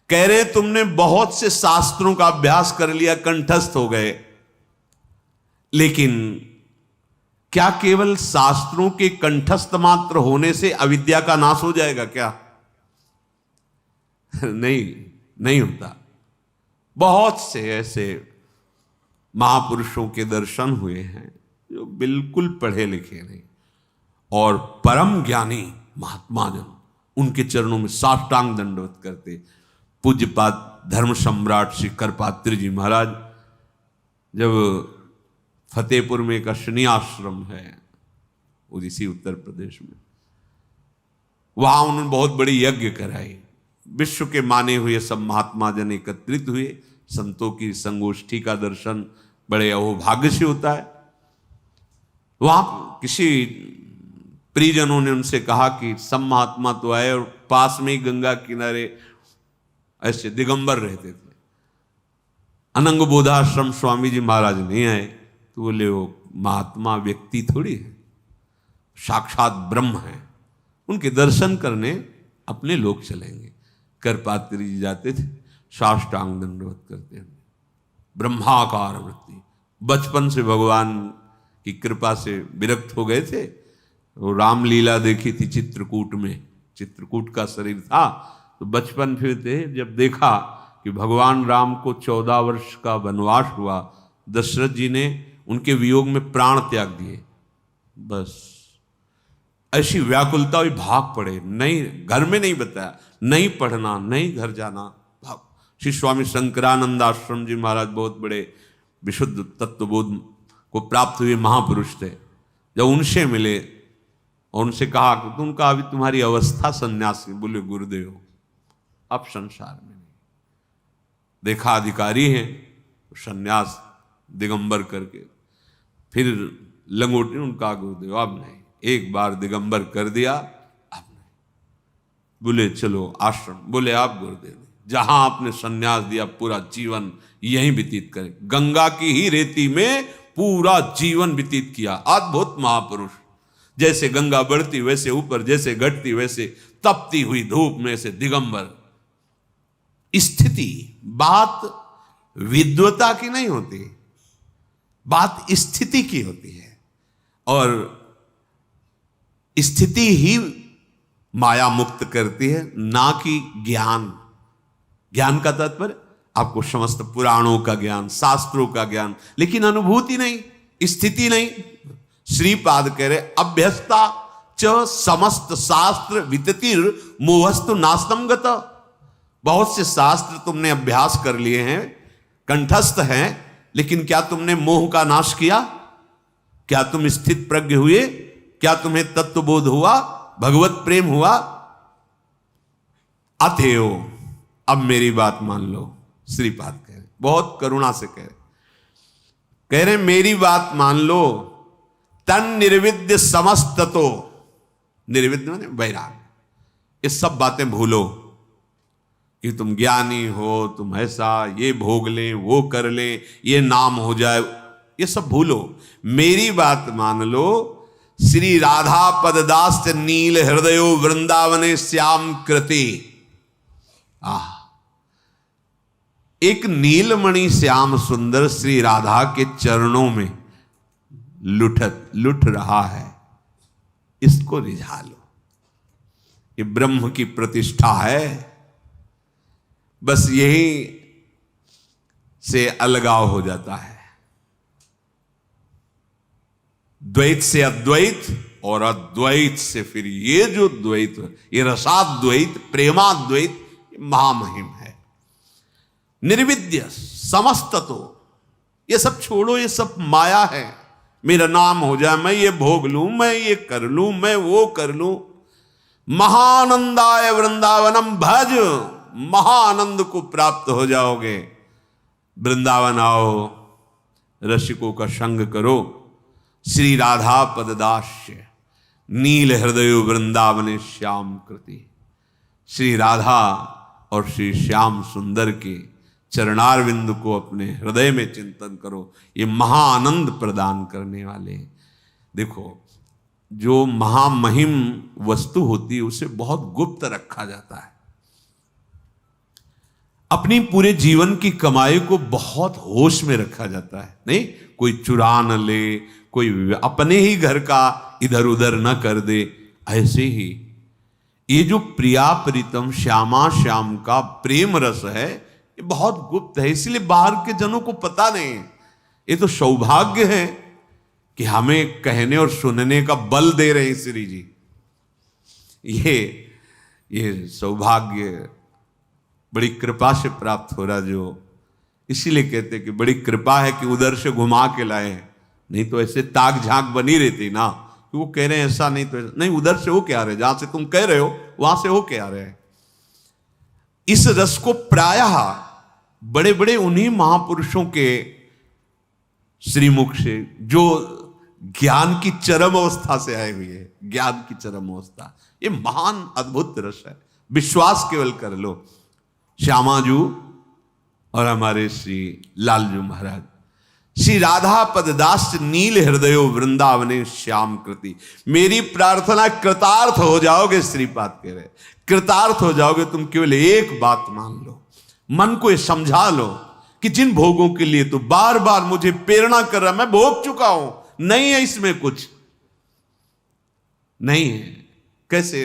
कह रहे तुमने बहुत से शास्त्रों का अभ्यास कर लिया, कंठस्थ हो गए, लेकिन क्या केवल शास्त्रों के कंठस्थ मात्र होने से अविद्या का नाश हो जाएगा क्या? नहीं होता। बहुत से ऐसे महापुरुषों के दर्शन हुए हैं जो बिल्कुल पढ़े लिखे नहीं और परम ज्ञानी महात्मा जन उनके चरणों में साष्टांग दंडवत करते। पूज्यपाद धर्म सम्राट श्री करपात्री जी महाराज, जब फतेहपुर में एक अश्विनी आश्रम है उड़ीसी उत्तर प्रदेश में, वहां उन्होंने बहुत बड़ी यज्ञ कराई। विश्व के माने हुए सब महात्मा जन एकत्रित हुए। संतों की संगोष्ठी का दर्शन बड़े अहोभाग्य से होता है। वहां किसी परिजनों ने उनसे कहा कि सब महात्मा तो आए और पास में ही गंगा किनारे ऐसे दिगंबर रहते थे, अनंग बोधाश्रम स्वामी जी महाराज नहीं आए। तो बोले वो महात्मा व्यक्ति थोड़ी है, साक्षात ब्रह्म है, उनके दर्शन करने अपने लोग चलेंगे। करपात्री जी जाते थे, साष्टांग दंडवत करते हैं, ब्रह्माकार वृत्ति। बचपन से भगवान की कृपा से विरक्त हो गए थे। वो रामलीला देखी थी चित्रकूट में, चित्रकूट का शरीर था, तो बचपन फिर थे जब देखा कि भगवान राम को 14 वर्ष का वनवास हुआ, दशरथ जी ने उनके वियोग में प्राण त्याग दिए। बस ऐसी व्याकुलता हुई, भाग पड़े। नहीं, घर में नहीं बताया, नहीं पढ़ना, नहीं घर जाना, भाग। श्री स्वामी शंकरानंद आश्रम जी महाराज बहुत बड़े विशुद्ध तत्वबोध को प्राप्त हुए महापुरुष थे। जब उनसे मिले और उनसे कहा कि तुम कहा अभी तुम्हारी अवस्था सन्यास की, बोले गुरुदेव अब संसार में नहीं, देखा अधिकारी हैं, सन्यास दिगंबर करके, फिर लंगोटी उनका गुरुदेव अब नहीं, एक बार दिगंबर कर दिया अब नहीं। बोले चलो आश्रम, बोले आप गुरुदेव जहां आपने सन्यास दिया पूरा जीवन यहीं व्यतीत करें। गंगा की ही रेती में पूरा जीवन व्यतीत किया। अद्भुत महापुरुष, जैसे गंगा बढ़ती वैसे ऊपर, जैसे घटती वैसे तपती हुई धूप में से दिगंबर। स्थिति, बात विद्वता की नहीं होती, बात स्थिति की होती है, और स्थिति ही माया मुक्त करती है, ना कि ज्ञान। ज्ञान का तात्पर्य आपको समस्त पुराणों का ज्ञान, शास्त्रों का ज्ञान, लेकिन अनुभूति नहीं, स्थिति नहीं। श्रीपाद कह रहे अभ्यस्ता च समस्त शास्त्र विततिर मोहस्तु नास्तम गत। बहुत से शास्त्र तुमने अभ्यास कर लिए हैं, कंठस्थ हैं, लेकिन क्या तुमने मोह का नाश किया? क्या तुम स्थित प्रज्ञ हुए? क्या तुम्हें तत्वबोध हुआ? भगवत प्रेम हुआ? अतएव अब मेरी बात मान लो। श्रीपाद कह रहे, बहुत करुणा से कह रहे मेरी बात मान लो। तन निर्विद्य समस्त, तो निर्विद्य माने वैराग, ये सब बातें भूलो कि तुम ज्ञानी हो, तुम ऐसा ये भोग ले, वो कर ले, ये नाम हो जाए, ये सब भूलो। मेरी बात मान लो। श्री राधा पददास नील हृदयो वृंदावने श्याम कृति। एक नीलमणि श्याम सुंदर श्री राधा के चरणों में लुट रहा है, इसको रिझा लो। ये ब्रह्म की प्रतिष्ठा है। बस यही से अलगाव हो जाता है। द्वैत से अद्वैत और अद्वैत से फिर ये जो द्वैत, ये रसाद्वैत, प्रेमाद्वैत, महामहिम है। निर्विद्य समस्त, तो ये सब छोड़ो, ये सब माया है। मेरा नाम हो जाए, मैं ये भोग लूं, मैं ये कर लूं, मैं वो कर लूं। महानंदाय वृंदावनम भज, महाआनंद को प्राप्त हो जाओगे। वृंदावन आओ, रसिकों का संग करो। श्री राधा पददास्य नील हृदय वृंदावने श्याम कृति। श्री राधा और श्री श्याम सुंदर के चरणारविंद को अपने हृदय में चिंतन करो। ये महाआनंद प्रदान करने वाले। देखो, जो महामहिम वस्तु होती है उसे बहुत गुप्त रखा जाता है। अपनी पूरे जीवन की कमाई को बहुत होश में रखा जाता है। नहीं, कोई चुरा न ले, कोई अपने ही घर का इधर उधर न कर दे। ऐसे ही ये जो प्रिया प्रीतम श्यामा श्याम का प्रेम रस है, ये बहुत गुप्त है, इसलिए बाहर के जनों को पता नहीं। ये तो सौभाग्य है कि हमें कहने और सुनने का बल दे रहे हैं श्री जी। ये सौभाग्य बड़ी कृपा से प्राप्त हो रहा। जो इसीलिए कहते हैं कि बड़ी कृपा है कि उधर से घुमा के लाए, नहीं तो ऐसे ताक झांक बनी रहती ना। वो कह रहे हैं ऐसा नहीं, तो ऐसा नहीं, उधर से हो के आ रहे, जहां से तुम कह रहे हो वहां से हो के आ रहे हैं। इस रस को प्रायः बड़े बड़े उन्हीं महापुरुषों के श्रीमुख से, जो ज्ञान की चरम अवस्था से आए हुए हैं, ज्ञान की चरम अवस्था, ये महान अद्भुत रस है। विश्वास केवल कर लो। श्यामाजू और हमारे श्री लालजू महाराज, श्री राधा पददास नील हृदयो वृंदावने श्याम कृति। मेरी प्रार्थना कृतार्थ हो जाओगे। श्रीपाद कह रहे कृतार्थ हो जाओगे। तुम केवल एक बात मान लो, मन को ये समझा लो कि जिन भोगों के लिए तो बार बार मुझे प्रेरणा कर रहा, मैं भोग चुका हूं, नहीं है इसमें कुछ नहीं है। कैसे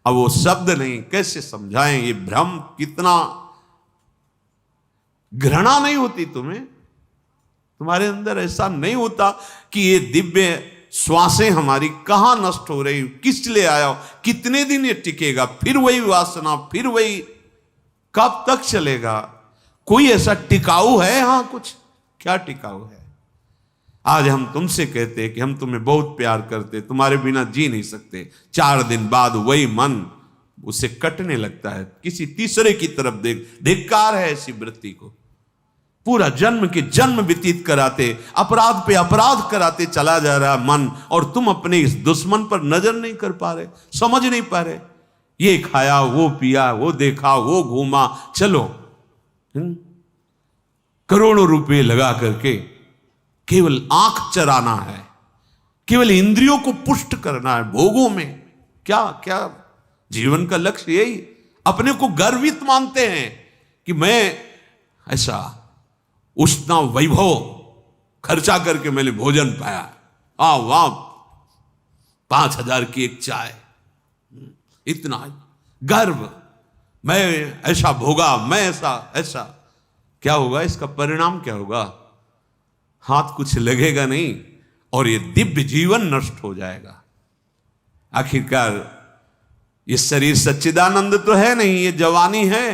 अब वो शब्द नहीं, कैसे समझाएं ये भ्रम? कितना घृणा नहीं होती तुम्हें? तुम्हारे अंदर ऐसा नहीं होता कि ये दिव्य श्वासें हमारी कहां नष्ट हो रही, किस लिए आया हो, कितने दिन ये टिकेगा, फिर वही वासना, फिर वही, कब तक चलेगा? कोई ऐसा टिकाऊ है? यहां कुछ क्या टिकाऊ है? आज हम तुमसे कहते हैं कि हम तुम्हें बहुत प्यार करते, तुम्हारे बिना जी नहीं सकते। 4 दिन बाद वही मन उसे कटने लगता है, किसी तीसरे की तरफ धिक्कार है ऐसी वृत्ति को। पूरा जन्म के जन्म व्यतीत कराते, अपराध पे अपराध कराते चला जा रहा मन, और तुम अपने इस दुश्मन पर नजर नहीं कर पा रहे, समझ नहीं पा रहे। ये खाया, वो पिया, वो देखा, वो घूमा, चलो करोड़ों रुपए लगा करके केवल आंख चराना है, केवल इंद्रियों को पुष्ट करना है भोगों में। क्या क्या जीवन का लक्ष्य यही। अपने को गर्वित मानते हैं कि मैं ऐसा उष्णा वैभव खर्चा करके मैंने भोजन पाया, वाह 5,000 की एक चाय, इतना गर्व, मैं ऐसा भोगा, मैं ऐसा। क्या होगा इसका परिणाम? क्या होगा? हाथ कुछ लगेगा नहीं और ये दिव्य जीवन नष्ट हो जाएगा। आखिरकार ये शरीर सच्चिदानंद तो है नहीं, ये जवानी है,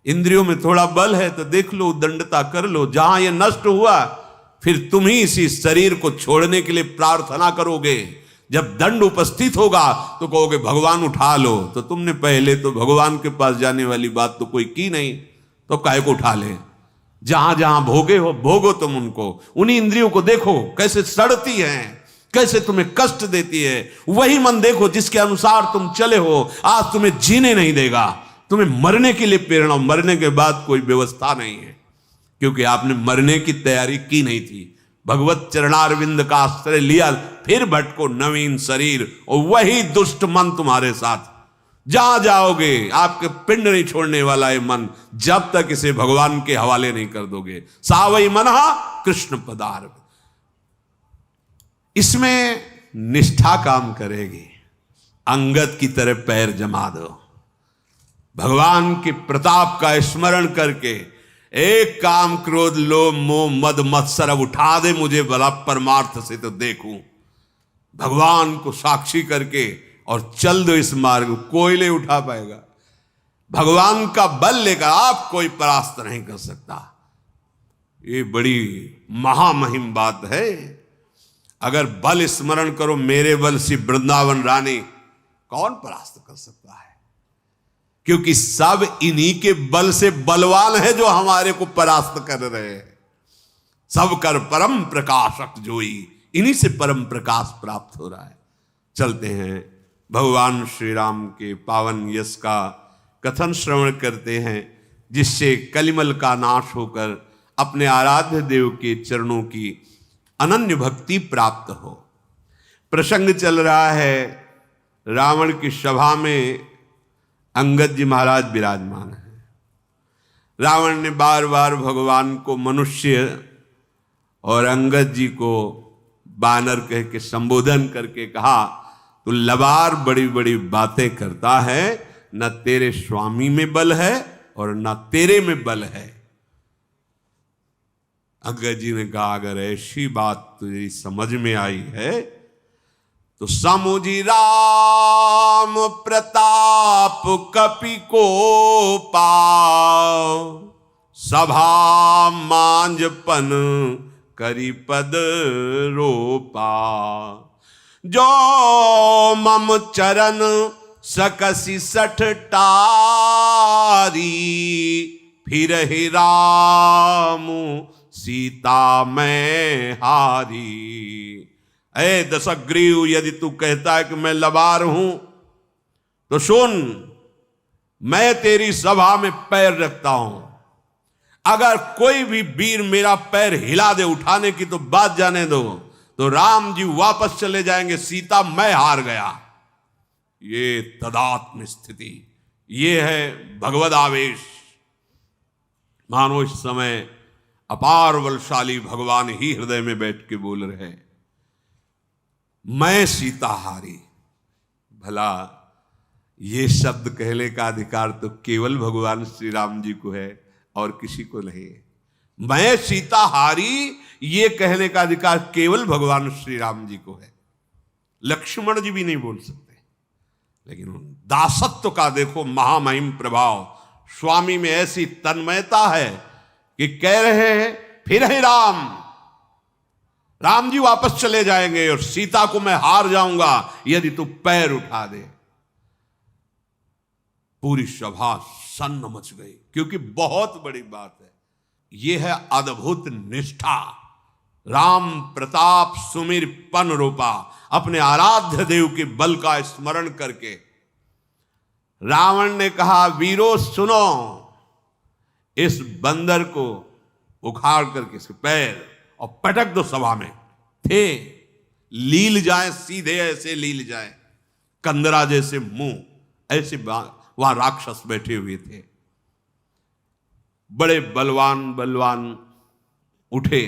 इंद्रियों में थोड़ा बल है तो देख लो, दंडता कर लो। जहां ये नष्ट हुआ फिर तुम ही इसी शरीर को छोड़ने के लिए प्रार्थना करोगे। जब दंड उपस्थित होगा तो कहोगे भगवान उठा लो। तो तुमने पहले तो भगवान के पास जाने वाली बात तो कोई की नहीं, तो काहे को उठा ले। जहां जहां भोगे हो भोगो तुम उनको, उन्हीं इंद्रियों को देखो कैसे सड़ती हैं, कैसे तुम्हें कष्ट देती है। वही मन देखो जिसके अनुसार तुम चले हो, आज तुम्हें जीने नहीं देगा, तुम्हें मरने के लिए प्रेरणा। मरने के बाद कोई व्यवस्था नहीं है, क्योंकि आपने मरने की तैयारी की नहीं थी। भगवत चरणारविंद का आश्रय लिया, फिर भटको नवीन शरीर, और वही दुष्ट मन तुम्हारे साथ। जहां जाओगे आपके पिंड नहीं छोड़ने वाला है मन, जब तक इसे भगवान के हवाले नहीं कर दोगे। सावई मनहा कृष्ण पदार्थ, इसमें निष्ठा काम करेगी। अंगद की तरह पैर जमा दो, भगवान के प्रताप का स्मरण करके एक काम क्रोध लोभ मोह मद मत्सर अब उठा दे मुझे भला परमार्थ से तो देखूं। भगवान को साक्षी करके और चल दो इस मार्ग, कोई नहीं उठा पाएगा। भगवान का बल लेकर आप कोई परास्त नहीं कर सकता। ये बड़ी महामहिम बात है। अगर बल स्मरण करो मेरे बल से वृंदावन रानी, कौन परास्त कर सकता है? क्योंकि सब इन्हीं के बल से बलवान है जो हमारे को परास्त कर रहे हैं। सब कर परम प्रकाशक जोई, इन्हीं से परम प्रकाश प्राप्त हो रहा है। चलते हैं भगवान श्री राम के पावन यश का कथन श्रवण करते हैं, जिससे कलिमल का नाश होकर अपने आराध्य देव के चरणों की अनन्य भक्ति प्राप्त हो। प्रसंग चल रहा है, रावण की सभा में अंगद जी महाराज विराजमान हैं। रावण ने बार बार भगवान को मनुष्य और अंगद जी को बानर कह के संबोधन करके कहा, तो लबार बड़ी बड़ी बातें करता है, न तेरे स्वामी में बल है और न तेरे में बल है। अंगद जी ने कहा, अगर ऐसी बात तुझे समझ में आई है तो समुझी राम प्रताप कपि को पाओ, सभा मांझपन करी पद रोपा। जो मम चरण सकसी सठ टारी, फिर ही राम सीता मैं हारी। ऐ दशग्रीव, यदि तू कहता है कि मैं लबार हूं तो सुन, मैं तेरी सभा में पैर रखता हूं। अगर कोई भी वीर मेरा पैर हिला दे उठाने की तो बात जाने दो, तो राम जी वापस चले जाएंगे, सीता मैं हार गया। ये तदात्म स्थिति, ये है भगवद आवेश। मानो इस समय अपार बलशाली भगवान ही हृदय में बैठ के बोल रहे हैं, मैं सीता हारी। भला ये शब्द कहने का अधिकार तो केवल भगवान श्री राम जी को है और किसी को नहीं है। मैं सीता हारी ये कहने का अधिकार केवल भगवान श्री राम जी को है। लक्ष्मण जी भी नहीं बोल सकते। लेकिन दासत्व का देखो महामहिम प्रभाव, स्वामी में ऐसी तन्मयता है कि कह रहे हैं फिर है राम जी वापस चले जाएंगे और सीता को मैं हार जाऊंगा यदि तू पैर उठा दे। पूरी सभा सन्न मच गई, क्योंकि बहुत बड़ी बात है। यह है अद्भुत निष्ठा। राम प्रताप सुमिर पन रूपा, अपने आराध्य देव के बल का स्मरण करके रावण ने कहा, वीरो सुनो, इस बंदर को उखाड़ करके इसके पैर और पटक दो सभा में। थे लील जाए, सीधे ऐसे लील जाए, कंदरा जैसे मुंह, ऐसे वहां राक्षस बैठे हुए थे। बड़े बलवान बलवान उठे,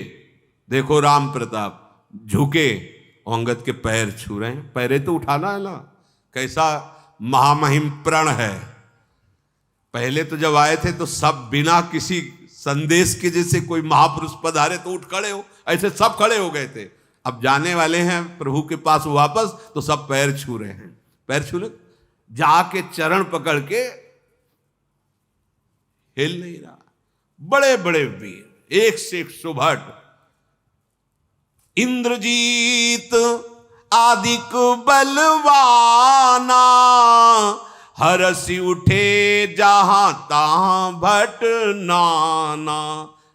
देखो राम प्रताप झुके, अंगद के पैर छू रहे हैं। पैरे तो उठाना है ना, कैसा महामहिम प्रण है। पहले तो जब आए थे तो सब बिना किसी संदेश के, जैसे कोई महापुरुष पधारे तो उठ खड़े हो, ऐसे सब खड़े हो गए थे। अब जाने वाले हैं प्रभु के पास वापस, तो सब पैर छू रहे हैं। पैर छू ले, जाके चरण पकड़ के हिल नहीं रहा। बड़े बड़े वीर, एक से एक सुभट, इंद्रजीत आदिक बलवाना, हरसी उठे जहां तहां भट नाना,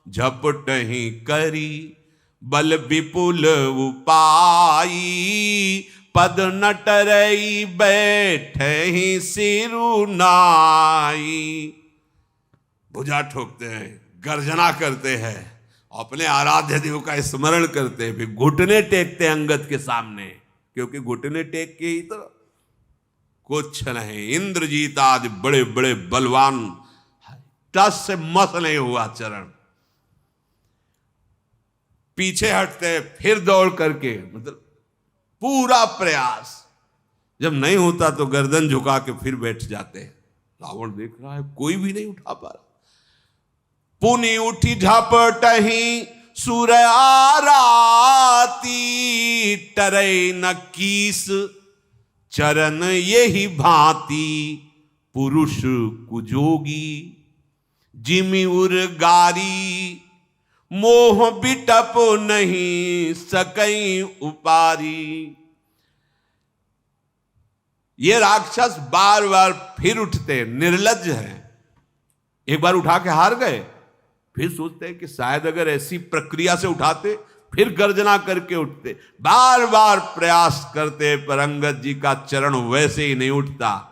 झपटहि करी बल विपुल उपाई, पद नटरई बैठहि सिरुनाई। भुजा ठोकते हैं, गर्जना करते हैं, अपने आराध्य देव का स्मरण करते हैं, फिर घुटने टेकते हैं अंगद के सामने, क्योंकि घुटने टेक के ही तो कुछ नहीं। इंद्रजीत आदि बड़े बड़े बलवान, टस से मस नहीं हुआ चरण। पीछे हटते, फिर दौड़ करके, मतलब पूरा प्रयास। जब नहीं होता तो गर्दन झुका के फिर बैठ जाते हैं। रावण देख रहा है, कोई भी नहीं उठा पा रहा। पुनि उठी झपटहि सुर आराती, टरै न कीस चरण यही भांति, पुरुष कुजोगी जिमि उर्गारी, मोह बिटप नहीं सकई उपारी। ये राक्षस बार बार फिर उठते, निर्लज्ज है। एक बार उठा के हार गए, फिर सोचते हैं कि शायद अगर ऐसी प्रक्रिया से उठाते, फिर गर्जना करके उठते। बार बार प्रयास करते, पर अंगद जी का चरण वैसे ही नहीं उठता,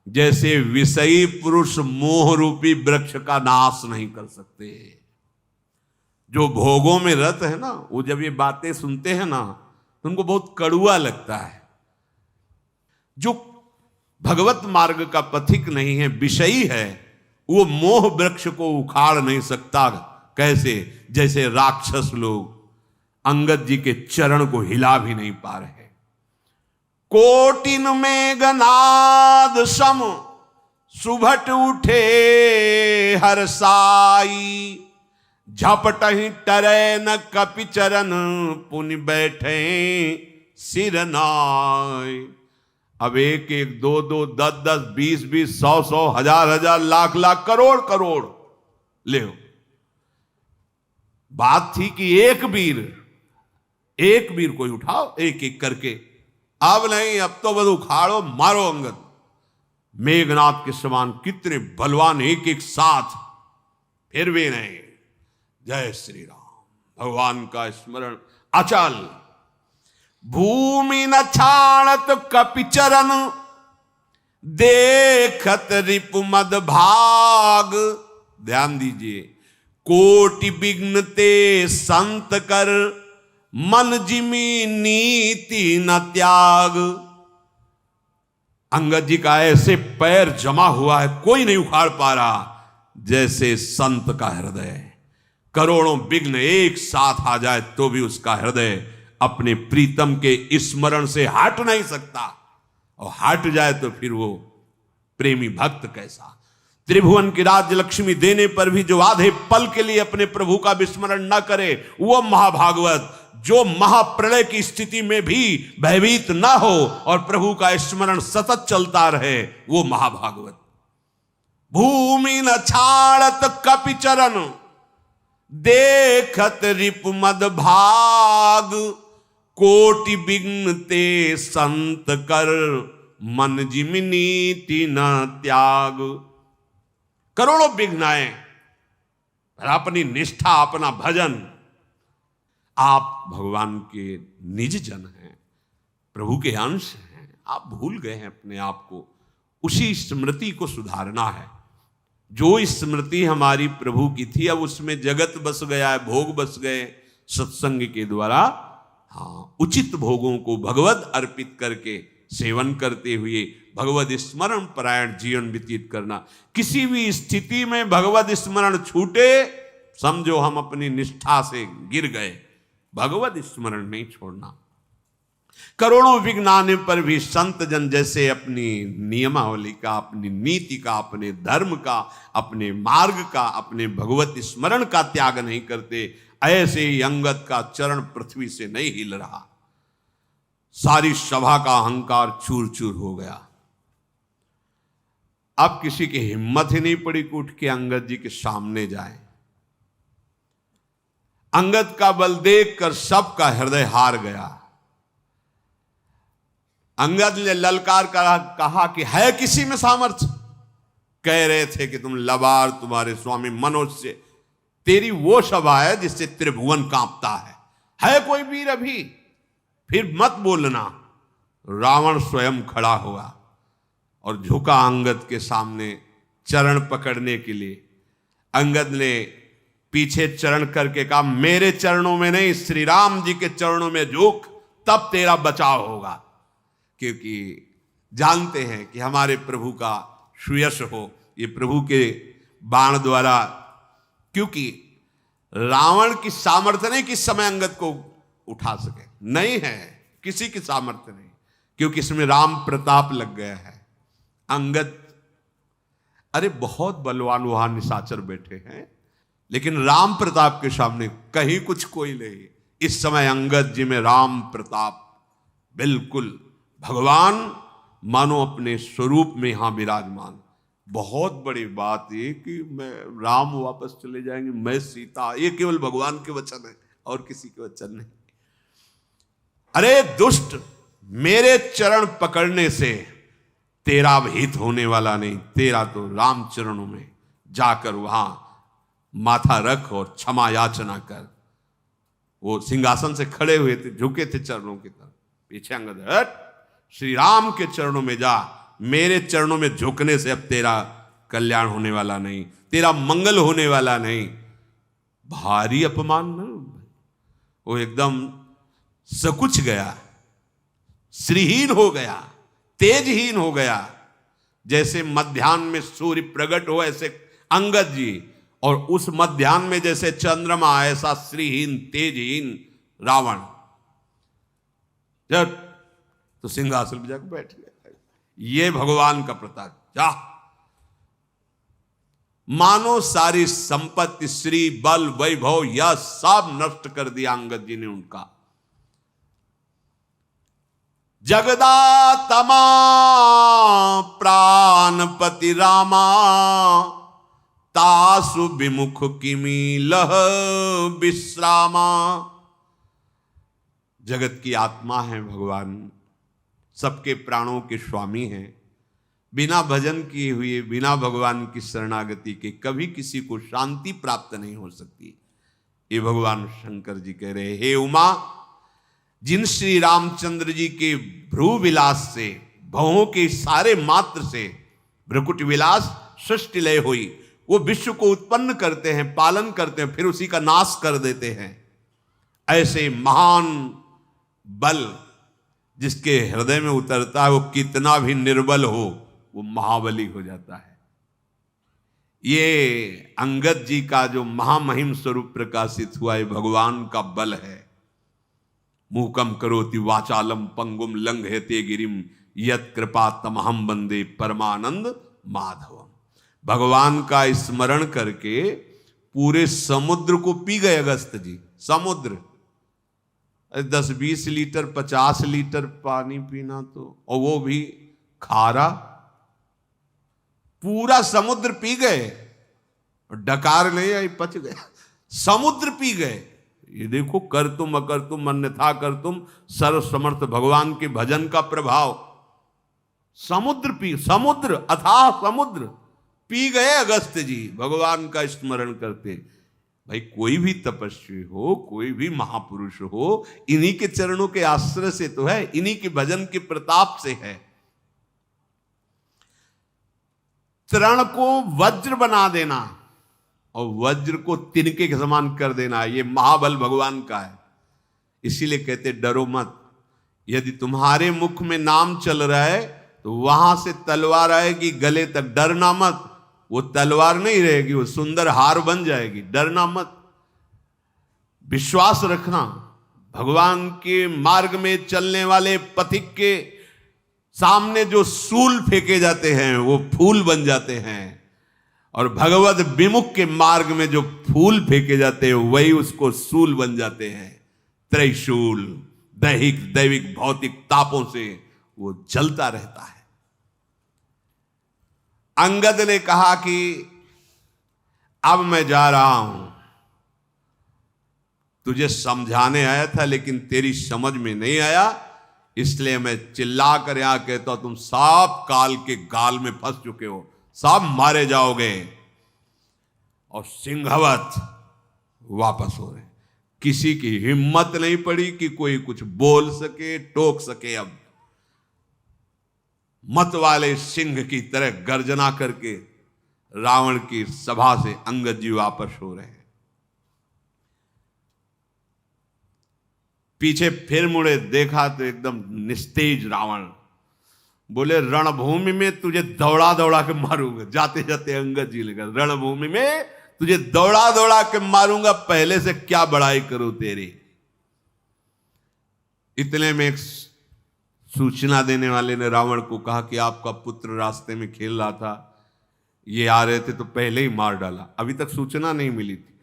जैसे विषयी पुरुष मोह रूपी वृक्ष का नाश नहीं कर सकते। जो भोगों में रत है ना, वो जब ये बातें सुनते हैं ना, तो उनको बहुत कड़ुआ लगता है। जो भगवत मार्ग का पथिक नहीं है, विषयी है, वो मोह वृक्ष को उखाड़ नहीं सकता। कैसे? जैसे राक्षस लोग अंगद जी के चरण को हिला भी नहीं पा रहे। कोटिन में गनाद सम सुभट उठे हरसाई, झपटहि टरै न कपि चरण, पुनि बैठे सिरनाई। अब एक एक, दो दो, 10 10, 20 20, 100 100, हजार हजार, लाख लाख, करोड़ करोड़ ले। बात थी कि एक वीर कोई उठाओ, एक एक करके। अब नहीं, अब तो बस उखाड़ो, मारो अंगद। मेघनाथ के समान कितने बलवान एक एक साथ, फिर भी नहीं। जय श्री राम। भगवान का स्मरण अचल। भूमि न छाड़त कपिचरण, देखत रिपु मद भाग। ध्यान दीजिए, कोटि विघ्न ते संत कर, मन जिमी नीति न त्याग। अंगद जी का ऐसे पैर जमा हुआ है, कोई नहीं उखाड़ पा रहा, जैसे संत का हृदय। करोड़ों विघ्न एक साथ आ जाए तो भी उसका हृदय अपने प्रीतम के स्मरण से हट नहीं सकता, और हट जाए तो फिर वो प्रेमी भक्त कैसा। त्रिभुवन की राज्य लक्ष्मी देने पर भी जो आधे पल के लिए अपने प्रभु का विस्मरण न करे, वो महाभागवत। जो महाप्रलय की स्थिति में भी भयभीत न हो और प्रभु का स्मरण सतत चलता रहे, वो महाभागवत। भूमि न छाड़त कपि चरण, देखत रिपु मद भाग। कोटि विघ्न ते संत कर, मन जिमि नीति न त्याग। करोड़ों विघ्न आए पर अपनी निष्ठा, अपना भजन, आप भगवान के निज जन हैं, प्रभु के अंश हैं, आप भूल गए हैं अपने आप को। उसी स्मृति को सुधारना है। जो स्मृति हमारी प्रभु की थी, अब उसमें जगत बस गया है, भोग बस गए। सत्संग के द्वारा उचित भोगों को भगवत अर्पित करके सेवन करते हुए भगवत स्मरण परायण जीवन व्यतीत करना। किसी भी स्थिति में भगवत स्मरण छूटे, समझो हम अपनी निष्ठा से गिर गए। भगवत स्मरण नहीं छोड़ना। करोड़ों विघ्न आने पर भी संत जन जैसे अपनी नियमावली का, अपनी नीति का, अपने धर्म का, अपने मार्ग का, अपने भगवत स्मरण का त्याग नहीं करते, ऐसे ही अंगद का चरण पृथ्वी से नहीं हिल रहा। सारी सभा का अहंकार चूर चूर हो गया। अब किसी की हिम्मत ही नहीं पड़ी कि उठ के अंगद जी के सामने जाए। अंगद का बल देखकर सबका हृदय हार गया। अंगद ने ललकार कर कहा कि है किसी में सामर्थ्य? कह रहे थे कि तुम लबार, तुम्हारे स्वामी मनोज से तेरी वो सभा है जिससे त्रिभुवन कांपता है कोई वीर अभी? फिर मत बोलना। रावण स्वयं खड़ा हुआ और झुका अंगद के सामने चरण पकड़ने के लिए। अंगद ने पीछे चरण करके कहा, मेरे चरणों में नहीं, श्री राम जी के चरणों में झुक, तब तेरा बचाव होगा। क्योंकि जानते हैं कि हमारे प्रभु का सुयश हो, ये प्रभु के बाण द्वारा। क्योंकि रावण की सामर्थ्य नहीं किस समय अंगद को उठा सके, नहीं है किसी की सामर्थ्य नहीं, क्योंकि इसमें राम प्रताप लग गया है। अंगद, अरे बहुत बलवान वहां निशाचर बैठे हैं, लेकिन राम प्रताप के सामने कहीं कुछ कोई नहीं। इस समय अंगद जी में राम प्रताप बिल्कुल, भगवान मानो अपने स्वरूप में यहां विराजमान। बहुत बड़ी बात ये कि मैं राम वापस चले जाएंगे, मैं सीता, ये केवल भगवान के वचन है और किसी के वचन नहीं। अरे दुष्ट, मेरे चरण पकड़ने से तेरा हित होने वाला नहीं, तेरा तो राम चरणों में जाकर वहां माथा रख और क्षमा याचना कर। वो सिंहासन से खड़े हुए थे, झुके थे चरणों की तरफ। पीछे अंगद, हट, श्री राम के चरणों में जा, मेरे चरणों में झुकने से अब तेरा कल्याण होने वाला नहीं, तेरा मंगल होने वाला नहीं। भारी अपमान ना, वो एकदम सकुच गया, श्रीहीन हो गया, तेजहीन हो गया। जैसे मध्याह्न में सूर्य प्रकट हो, ऐसे अंगद जी, और उस मध्याह्न में जैसे चंद्रमा, ऐसा श्रीहीन तेजहीन रावण। जब तो सिंहासन पर जाकर बैठ गया। ये भगवान का प्रताप। जा, मानो सारी संपत्ति, श्री, बल, वैभव, यह सब नष्ट कर दिया अंगद जी ने उनका। जगदातमा प्राणपति रामा, तासु विमुख किमी लह विश्रामा। जगत की आत्मा है भगवान, सबके प्राणों के स्वामी हैं। बिना भजन किए हुए, बिना भगवान की शरणागति के कभी किसी को शांति प्राप्त नहीं हो सकती। ये भगवान शंकर जी कह रहे, हे उमा, जिन श्री रामचंद्र जी के भ्रू विलास से, भवों के सारे मात्र से भ्रुकुट विलास सृष्टि लय हुई, वो विश्व को उत्पन्न करते हैं, पालन करते हैं, फिर उसी का नाश कर देते हैं। ऐसे महान बल जिसके हृदय में उतरता है, वो कितना भी निर्बल हो, वो महाबली हो जाता है। ये अंगद जी का जो महामहिम स्वरूप प्रकाशित हुआ, ये भगवान का बल है। मूकम करोति वाचालम पंगुम लंघयते गिरिम यत् कृपा तमहम वंदे परमानंद माधवम। भगवान का स्मरण करके पूरे समुद्र को पी गए अगस्त जी। समुद्र 10-20 लीटर 50 लीटर पानी पीना, तो और वो भी खारा, पूरा समुद्र पी गए। डकार नहीं आई, पच गया, समुद्र पी गए। ये देखो, कर तुम अकर तुम अन्यथा कर तुम, सर्व समर्थ भगवान के भजन का प्रभाव। समुद्र अथाह समुद्र पी गए अगस्त्य जी भगवान का स्मरण करते। भाई कोई भी तपस्वी हो, कोई भी महापुरुष हो, इन्हीं के चरणों के आश्रय से तो है, इन्हीं के भजन के प्रताप से है। तृण को वज्र बना देना और वज्र को तिनके के समान कर देना, ये महाबल भगवान का है। इसीलिए कहते डरो मत। यदि तुम्हारे मुख में नाम चल रहा है तो वहां से तलवार आएगी गले तक, डरना मत। वो तलवार नहीं रहेगी, वो सुंदर हार बन जाएगी, डरना मत। विश्वास रखना, भगवान के मार्ग में चलने वाले पथिक के सामने जो सूल फेंके जाते हैं वो फूल बन जाते हैं, और भगवत विमुख के मार्ग में जो फूल फेंके जाते हैं वही उसको सूल बन जाते हैं। त्रैशूल दैहिक दैविक भौतिक तापों से वो जलता रहता है। अंगद ने कहा कि अब मैं जा रहा हूं, तुझे समझाने आया था लेकिन तेरी समझ में नहीं आया, इसलिए मैं चिल्ला कर यहां कहता हूं तुम सब काल के गाल में फंस चुके हो, सब मारे जाओगे। और सिंहवत वापस हो रहे, किसी की हिम्मत नहीं पड़ी कि कोई कुछ बोल सके, टोक सके। अब मत वाले सिंह की तरह गर्जना करके रावण की सभा से अंगद जी वापस हो रहे हैं। पीछे फिर मुड़े, देखा तो एकदम निस्तेज रावण। बोले रणभूमि में तुझे दौड़ा दौड़ा के मारूंगा। जाते जाते अंगद जी लेकर, रणभूमि में तुझे दौड़ा दौड़ा के मारूंगा, पहले से क्या बड़ाई करूं तेरी। इतने में एक सूचना देने वाले ने रावण को कहा कि आपका पुत्र रास्ते में खेल रहा था, ये आ रहे थे तो पहले ही मार डाला। अभी तक सूचना नहीं मिली थी,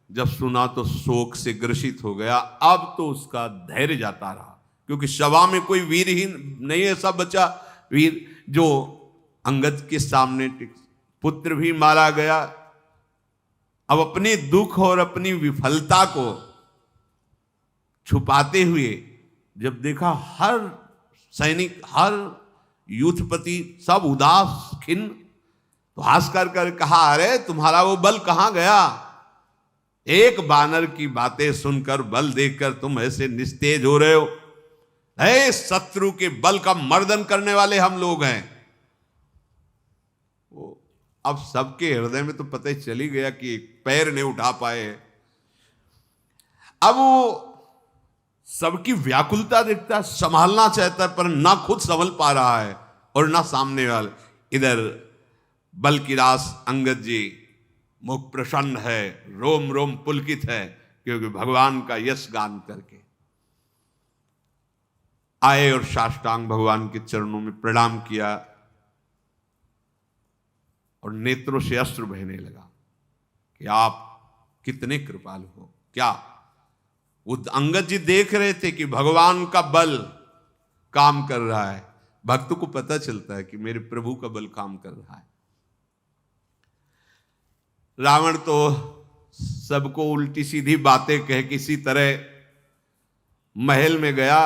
जब सुना तो शोक से ग्रसित हो गया। अब तो उसका धैर्य जाता रहा, क्योंकि सभा में कोई वीर ही नहीं है, सब बचा वीर जो अंगद के सामने पुत्र भी मारा गया। अब अपने दुख और अपनी विफलता को छुपाते हुए जब देखा हर सैनिक, हर युद्धपति सब उदास खिन्न, तो हास कर कहा अरे तुम्हारा वो बल कहां गया। एक बानर की बातें सुनकर, बल देखकर तुम ऐसे निस्तेज हो रहे हो। है शत्रु के बल का मर्दन करने वाले हम लोग हैं। अब सबके हृदय में तो पता ही चली गया कि पैर नहीं उठा पाए। अब वो सबकी व्याकुलता देखता, संभालना चाहता है पर ना खुद संभल पा रहा है और ना सामने वाले। इधर बल की रास अंगद जी मुख प्रसन्न है, रोम रोम पुलकित है, क्योंकि भगवान का यश गान करके आए और साष्टांग भगवान के चरणों में प्रणाम किया और नेत्रों से अश्रु बहने लगा कि आप कितने कृपालु हो। क्या वो अंगद जी देख रहे थे कि भगवान का बल काम कर रहा है। भक्त को पता चलता है कि मेरे प्रभु का बल काम कर रहा है। रावण तो सबको उल्टी सीधी बातें कह किसी तरह महल में गया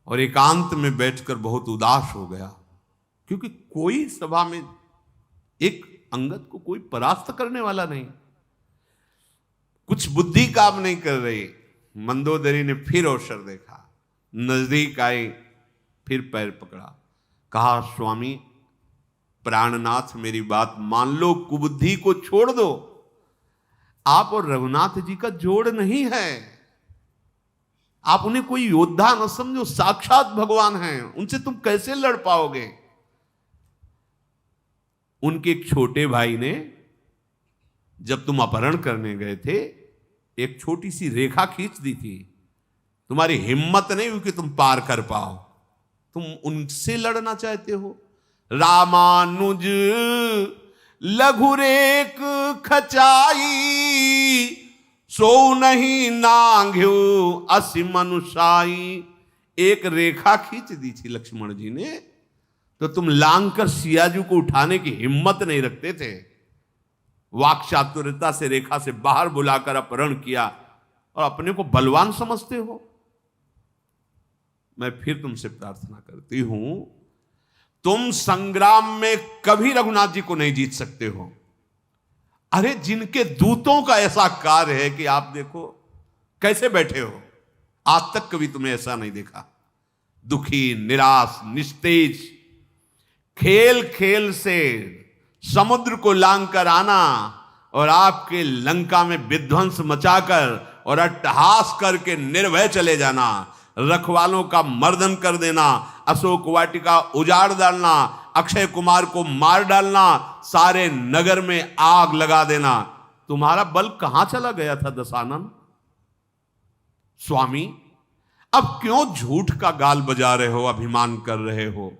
और एकांत में बैठकर बहुत उदास हो गया, क्योंकि कोई सभा में एक अंगद को कोई परास्त करने वाला नहीं, कुछ बुद्धि काम नहीं कर रही। मंदोदरी ने फिर अवसर देखा, नजदीक आई, फिर पैर पकड़ा, कहा स्वामी प्राणनाथ मेरी बात मान लो, कुबुद्धि को छोड़ दो। आप और रघुनाथ जी का जोड़ नहीं है, आप उन्हें कोई योद्धा न समझो, साक्षात भगवान हैं, उनसे तुम कैसे लड़ पाओगे। उनके एक छोटे भाई ने जब तुम अपहरण करने गए थे एक छोटी सी रेखा खींच दी थी, तुम्हारी हिम्मत नहीं हुई कि तुम पार कर पाओ, तुम उनसे लड़ना चाहते हो। रामानुज लघु रेख खचाई, सो नहीं नांघ्यो असि मनुषाई। एक रेखा खींच दी थी लक्ष्मण जी ने, तो तुम लांग कर सियाजू को उठाने की हिम्मत नहीं रखते थे। वाक चातुर्यता से रेखा से बाहर बुलाकर अपहरण किया और अपने को बलवान समझते हो। मैं फिर तुमसे प्रार्थना करती हूं, तुम संग्राम में कभी रघुनाथ जी को नहीं जीत सकते हो। अरे जिनके दूतों का ऐसा कार्य है कि आप देखो कैसे बैठे हो, आज तक कभी तुम्हें ऐसा नहीं देखा। दुखी, निराश, निस्तेज, खेल खेल से समुद्र को लांग कर आना और आपके लंका में विध्वंस मचाकर और अट्टहास करके निर्भय चले जाना, रखवालों का मर्दन कर देना, अशोक वाटिका उजाड़ डालना, अक्षय कुमार को मार डालना, सारे नगर में आग लगा देना, तुम्हारा बल कहां चला गया था दशानन? स्वामी अब क्यों झूठ का गाल बजा रहे हो, अभिमान कर रहे हो?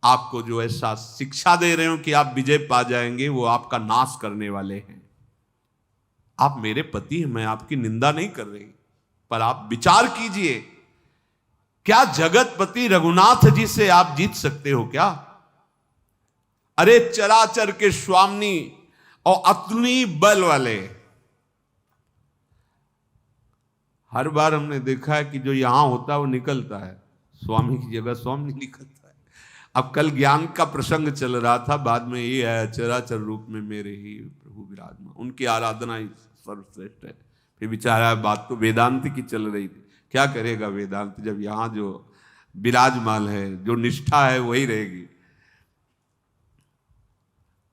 आपको जो ऐसा शिक्षा दे रहे हो कि आप विजय पा जाएंगे, वो आपका नाश करने वाले हैं। आप मेरे पति हैं, मैं आपकी निंदा नहीं कर रही, पर आप विचार कीजिए, क्या जगतपति रघुनाथ जी से आप जीत सकते हो क्या? अरे चराचर के स्वामी और अतुलनीय बल वाले। हर बार हमने देखा है कि जो यहां होता है वो निकलता है, स्वामी की जगह स्वामी निकलता है। अब कल ज्ञान का प्रसंग चल रहा था, बाद में ये है चराचर रूप में मेरे ही प्रभु विराजमान, उनकी आराधना ही सर्वश्रेष्ठ है। फिर बेचारा बात तो वेदांत की चल रही थी, क्या करेगा वेदांत जब यहां जो विराजमान है, जो निष्ठा है वही रहेगी।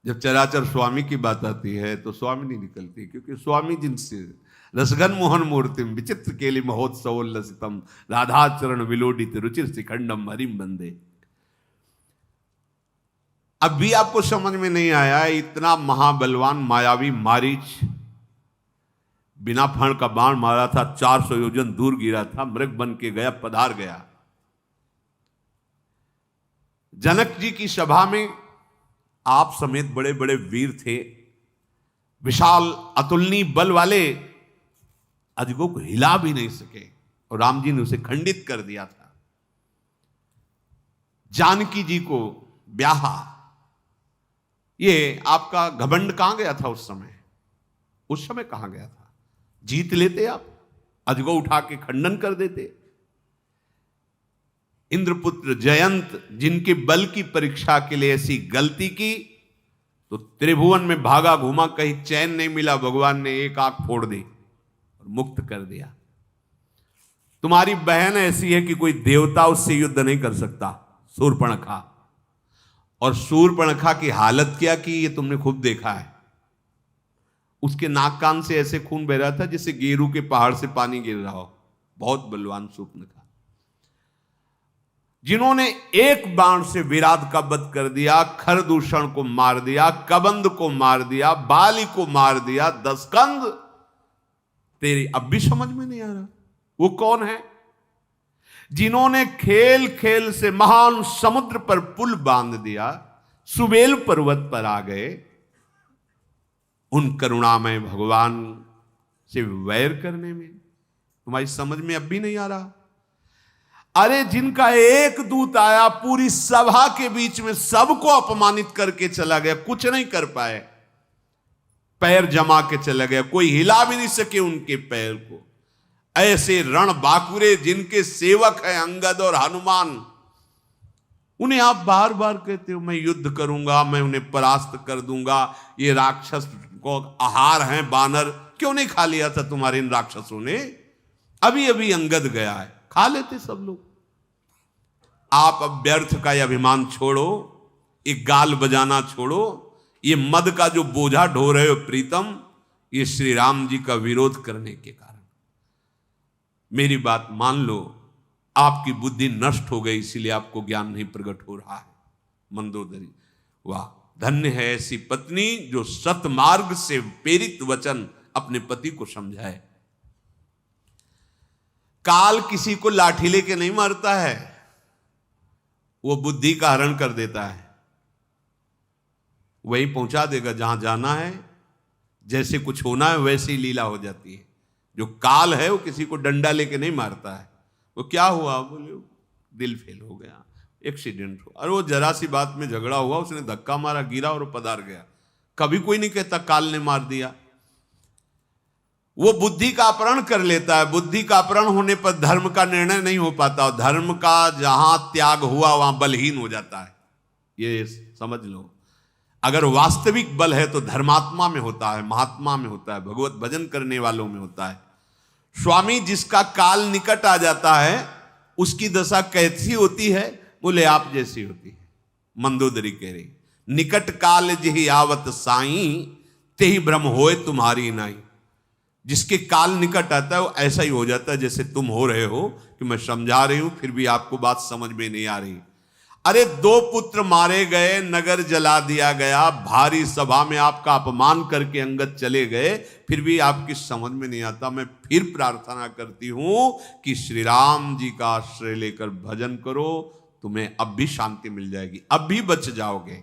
जब चराचर स्वामी की बात आती है तो स्वामी नहीं निकलती, क्योंकि स्वामी जिनसे रसगन मोहन मूर्तिम विचित्र केली महोत्सवोल्लसितम राधा चरण विलोडित रुचिर शिखंडम हरिम बंदे। अब भी आपको समझ में नहीं आया, इतना महाबलवान मायावी मारीच बिना फण का बाण मारा था, 400 योजन दूर गिरा था, मृग बन के गया, पधार गया। जनक जी की सभा में आप समेत बड़े बड़े वीर थे, विशाल अतुलनीय बल वाले, अजगो को हिला भी नहीं सके और राम जी ने उसे खंडित कर दिया था। जानकी जी को ब्याहा, ये आपका घमंड कहां गया था उस समय? उस समय कहां गया था? जीत लेते आप, अजगो उठा के खंडन कर देते। इंद्रपुत्र जयंत जिनके बल की परीक्षा के लिए ऐसी गलती की तो त्रिभुवन में भागा घूमा, कहीं चैन नहीं मिला, भगवान ने एक आंख फोड़ दी और मुक्त कर दिया। तुम्हारी बहन ऐसी है कि कोई देवता उससे युद्ध नहीं कर सकता, शूर्पणखा। और शूर्पणखा की हालत क्या की ये तुमने खुद देखा है। उसके नाक कान से ऐसे खून बह रहा था जैसे गेरू के पहाड़ से पानी गिर रहा हो। बहुत बलवान शूर्पणखा, जिन्होंने एक बाण से विराट का वध कर दिया, खरदूषण को मार दिया, कबंद को मार दिया, बाली को मार दिया, दशकंद। तेरी अब भी समझ में नहीं आ रहा वो कौन है? जिन्होंने खेल खेल से महान समुद्र पर पुल बांध दिया, सुबेल पर्वत पर आ गए, उन करुणामय भगवान से वैर करने में तुम्हारी समझ में अब भी नहीं आ रहा। अरे जिनका एक दूत आया, पूरी सभा के बीच में सबको अपमानित करके चला गया, कुछ नहीं कर पाए, पैर जमा के चला गया, कोई हिला भी नहीं सके उनके पैर को। ऐसे रण बाकुरे जिनके सेवक हैं अंगद और हनुमान, उन्हें आप बार बार कहते हो मैं युद्ध करूंगा, मैं उन्हें परास्त कर दूंगा, ये राक्षस को आहार हैं बानर। क्यों नहीं खा लिया था तुम्हारे इन राक्षसों ने? अभी अभी अंगद गया है, खा लेते सब लोग। आप अब व्यर्थ का ये अभिमान छोड़ो, ये गाल बजाना छोड़ो, ये मद का जो बोझा ढो रहे हो प्रीतम, ये श्री राम जी का विरोध करने के कारण। मेरी बात मान लो, आपकी बुद्धि नष्ट हो गई, इसीलिए आपको ज्ञान नहीं प्रकट हो रहा है। मंदोदरी, वाह धन्य है ऐसी पत्नी जो सतमार्ग से प्रेरित वचन अपने पति को समझाए। काल किसी को लाठी लेके नहीं मारता है, वो बुद्धि का हरण कर देता है, वही पहुंचा देगा जहां जाना है। जैसे कुछ होना है वैसे ही लीला हो जाती है। जो काल है वो किसी को डंडा लेके नहीं मारता है। वो क्या हुआ, बोले दिल फेल हो गया, एक्सीडेंट हुआ, और वो जरा सी बात में झगड़ा हुआ, उसने धक्का मारा, गिरा और पधार गया। कभी कोई नहीं कहता काल ने मार दिया। वो बुद्धि का अपहरण कर लेता है। बुद्धि का अपहरण होने पर धर्म का निर्णय नहीं हो पाता, और धर्म का जहां त्याग हुआ वहां बलहीन हो जाता है। ये समझ लो, अगर वास्तविक बल है तो धर्मात्मा में होता है, महात्मा में होता है, भगवत भजन करने वालों में होता है। स्वामी, जिसका काल निकट आ जाता है उसकी दशा कैसी होती है? बोले आप जैसी होती है। मंदोदरी कह रही, निकट काल जिहि आवत साई, तेहि भ्रम होए तुम्हारी नाई। जिसके काल निकट आता है वो ऐसा ही हो जाता है जैसे तुम हो रहे हो, कि मैं समझा रही हूं फिर भी आपको बात समझ में नहीं आ रही। अरे 2 पुत्र मारे गए, नगर जला दिया गया, भारी सभा में आपका अपमान करके अंगद चले गए, फिर भी आपकी समझ में नहीं आता। मैं फिर प्रार्थना करती हूं कि श्री राम जी का आश्रय लेकर भजन करो, तुम्हें अब भी शांति मिल जाएगी, अब भी बच जाओगे।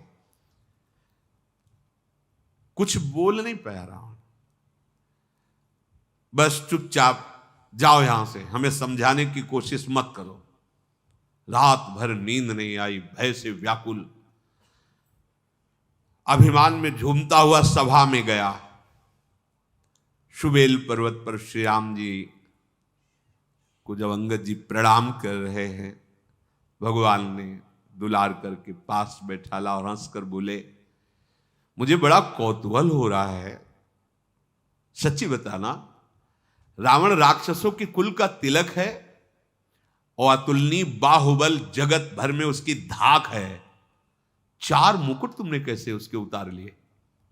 कुछ बोल नहीं पा रहा हूं, बस चुपचाप जाओ यहां से, हमें समझाने की कोशिश मत करो। रात भर नींद नहीं आई, भय से व्याकुल, अभिमान में झूमता हुआ सभा में गया। सुबेल पर्वत पर श्री राम जी को जब अंगद जी प्रणाम कर रहे हैं, भगवान ने दुलार करके पास बैठाला और हंसकर बोले, मुझे बड़ा कौतूहल हो रहा है, सच्ची बताना, रावण राक्षसों के कुल का तिलक है और अतुलनीय बाहुबल जगत भर में उसकी धाक है। 4 मुकुट तुमने कैसे उसके उतार लिए?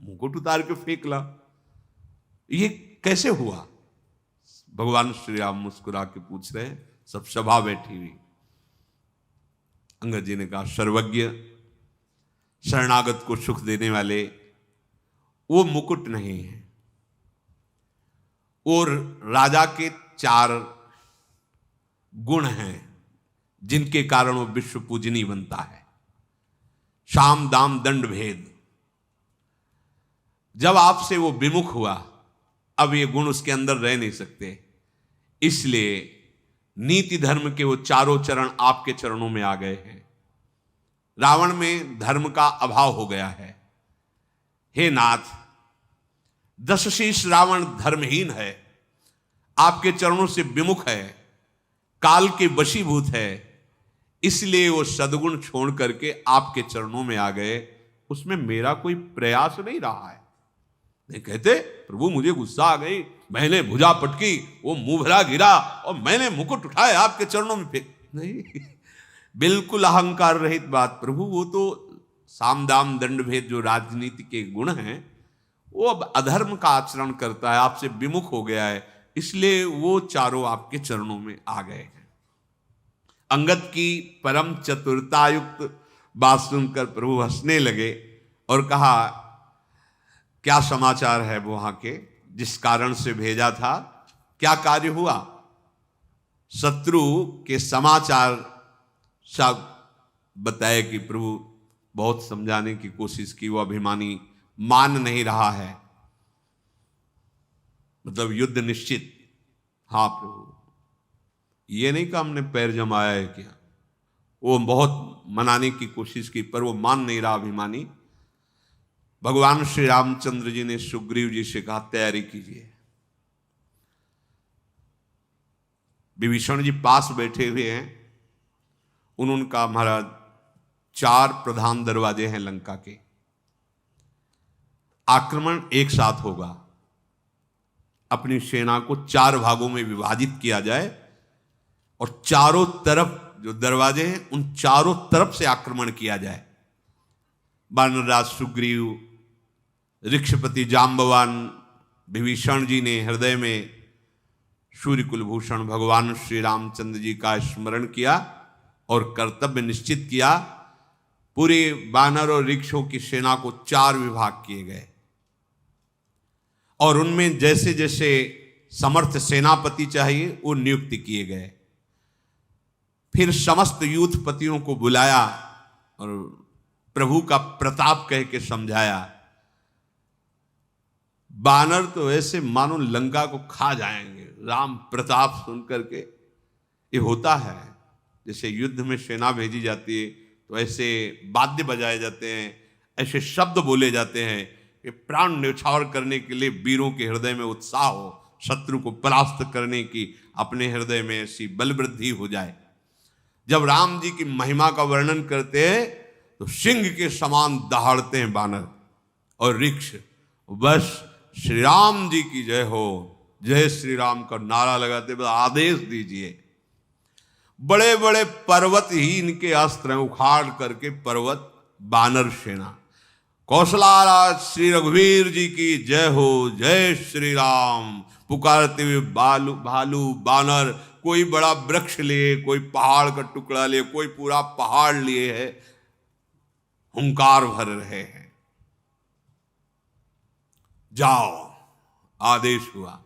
मुकुट उतार के फेंक ला, ये कैसे हुआ? भगवान श्री राम मुस्कुरा के पूछ रहे, सब सभा बैठी हुई। अंगद जी ने कहा, सर्वज्ञ, शरणागत को सुख देने वाले वो मुकुट नहीं है, और राजा के 4 गुण हैं जिनके कारण वो विश्व पूजनीय बनता है। शाम दाम दंड भेद। जब आपसे वो विमुख हुआ, अब ये गुण उसके अंदर रह नहीं सकते, इसलिए नीति धर्म के वो 4 चरण आपके चरणों में आ गए हैं। रावण में धर्म का अभाव हो गया है। हे नाथ, 10 शीश रावण धर्महीन है, आपके चरणों से विमुख है, काल के वशीभूत है, इसलिए वो सद्गुण छोड़ करके आपके चरणों में आ गए। उसमें मेरा कोई प्रयास नहीं रहा है। नहीं कहते, प्रभु मुझे गुस्सा आ गई, मैंने भुजा पटकी, वो मुंह भरा गिरा और मैंने मुकुट उठाया आपके चरणों में फेंक, नहीं, बिल्कुल अहंकार रहित बात। प्रभु वो तो साम दाम दंड भेद जो राजनीति के गुण हैं, वो अब अधर्म का आचरण करता है, आपसे विमुख हो गया है, इसलिए वो 4 आपके चरणों में आ गए हैं। अंगद की परम चतुरतायुक्त बात सुनकर प्रभु हंसने लगे और कहा, क्या समाचार है वहां के, जिस कारण से भेजा था, क्या कार्य हुआ? शत्रु के समाचार सब बताए कि प्रभु बहुत समझाने की कोशिश की, वो अभिमानी मान नहीं रहा है, मतलब युद्ध निश्चित। हाँ प्रभु, ये नहीं कि हमने पैर जमाया है क्या, वो बहुत मनाने की कोशिश की पर वो मान नहीं रहा अभिमानी। भगवान श्री रामचंद्र जी ने सुग्रीव जी से कहा, तैयारी कीजिए। विभीषण जी पास बैठे हुए हैं, उन्होंने कहा, महाराज 4 प्रधान दरवाजे हैं लंका के, आक्रमण एक साथ होगा, अपनी सेना को 4 भागों में विभाजित किया जाए और चारों तरफ जो दरवाजे हैं उन चारों तरफ से आक्रमण किया जाए। वानरराज सुग्रीव, ऋक्षपति जाम्बवान, विभीषण जी ने हृदय में सूर्य कुलभूषण भगवान श्री रामचंद्र जी का स्मरण किया और कर्तव्य निश्चित किया। पूरे वानर और ऋक्षों की सेना को 4 विभाग किए गए और उनमें जैसे जैसे समर्थ सेनापति चाहिए वो नियुक्त किए गए। फिर समस्त यूथपतियों को बुलाया और प्रभु का प्रताप कह के समझाया। बानर तो ऐसे मानो लंका को खा जाएंगे, राम प्रताप सुन करके। ये होता है, जैसे युद्ध में सेना भेजी जाती है तो ऐसे वाद्य बजाए जाते हैं, ऐसे शब्द बोले जाते हैं कि प्राण न्यौछावर करने के लिए वीरों के हृदय में उत्साह हो, शत्रु को परास्त करने की अपने हृदय में ऐसी बल वृद्धि हो जाए। जब राम जी की महिमा का वर्णन करते हैं तो सिंह के समान दहाड़ते हैं बानर और वृक्ष। बस श्री राम जी की जय हो, जय श्री राम का नारा लगाते बस आदेश दीजिए। बड़े बड़े पर्वत ही इनके अस्त्र हैं, उखाड़ करके पर्वत बानर सेना। कौशलाराज श्री रघुवीर जी की जय हो, जय श्री राम पुकारते हुए भालू बानर, कोई बड़ा वृक्ष लिए, कोई पहाड़ का टुकड़ा लिए, कोई पूरा पहाड़ लिए है, हुंकार भर रहे हैं। जाओ, आदेश हुआ।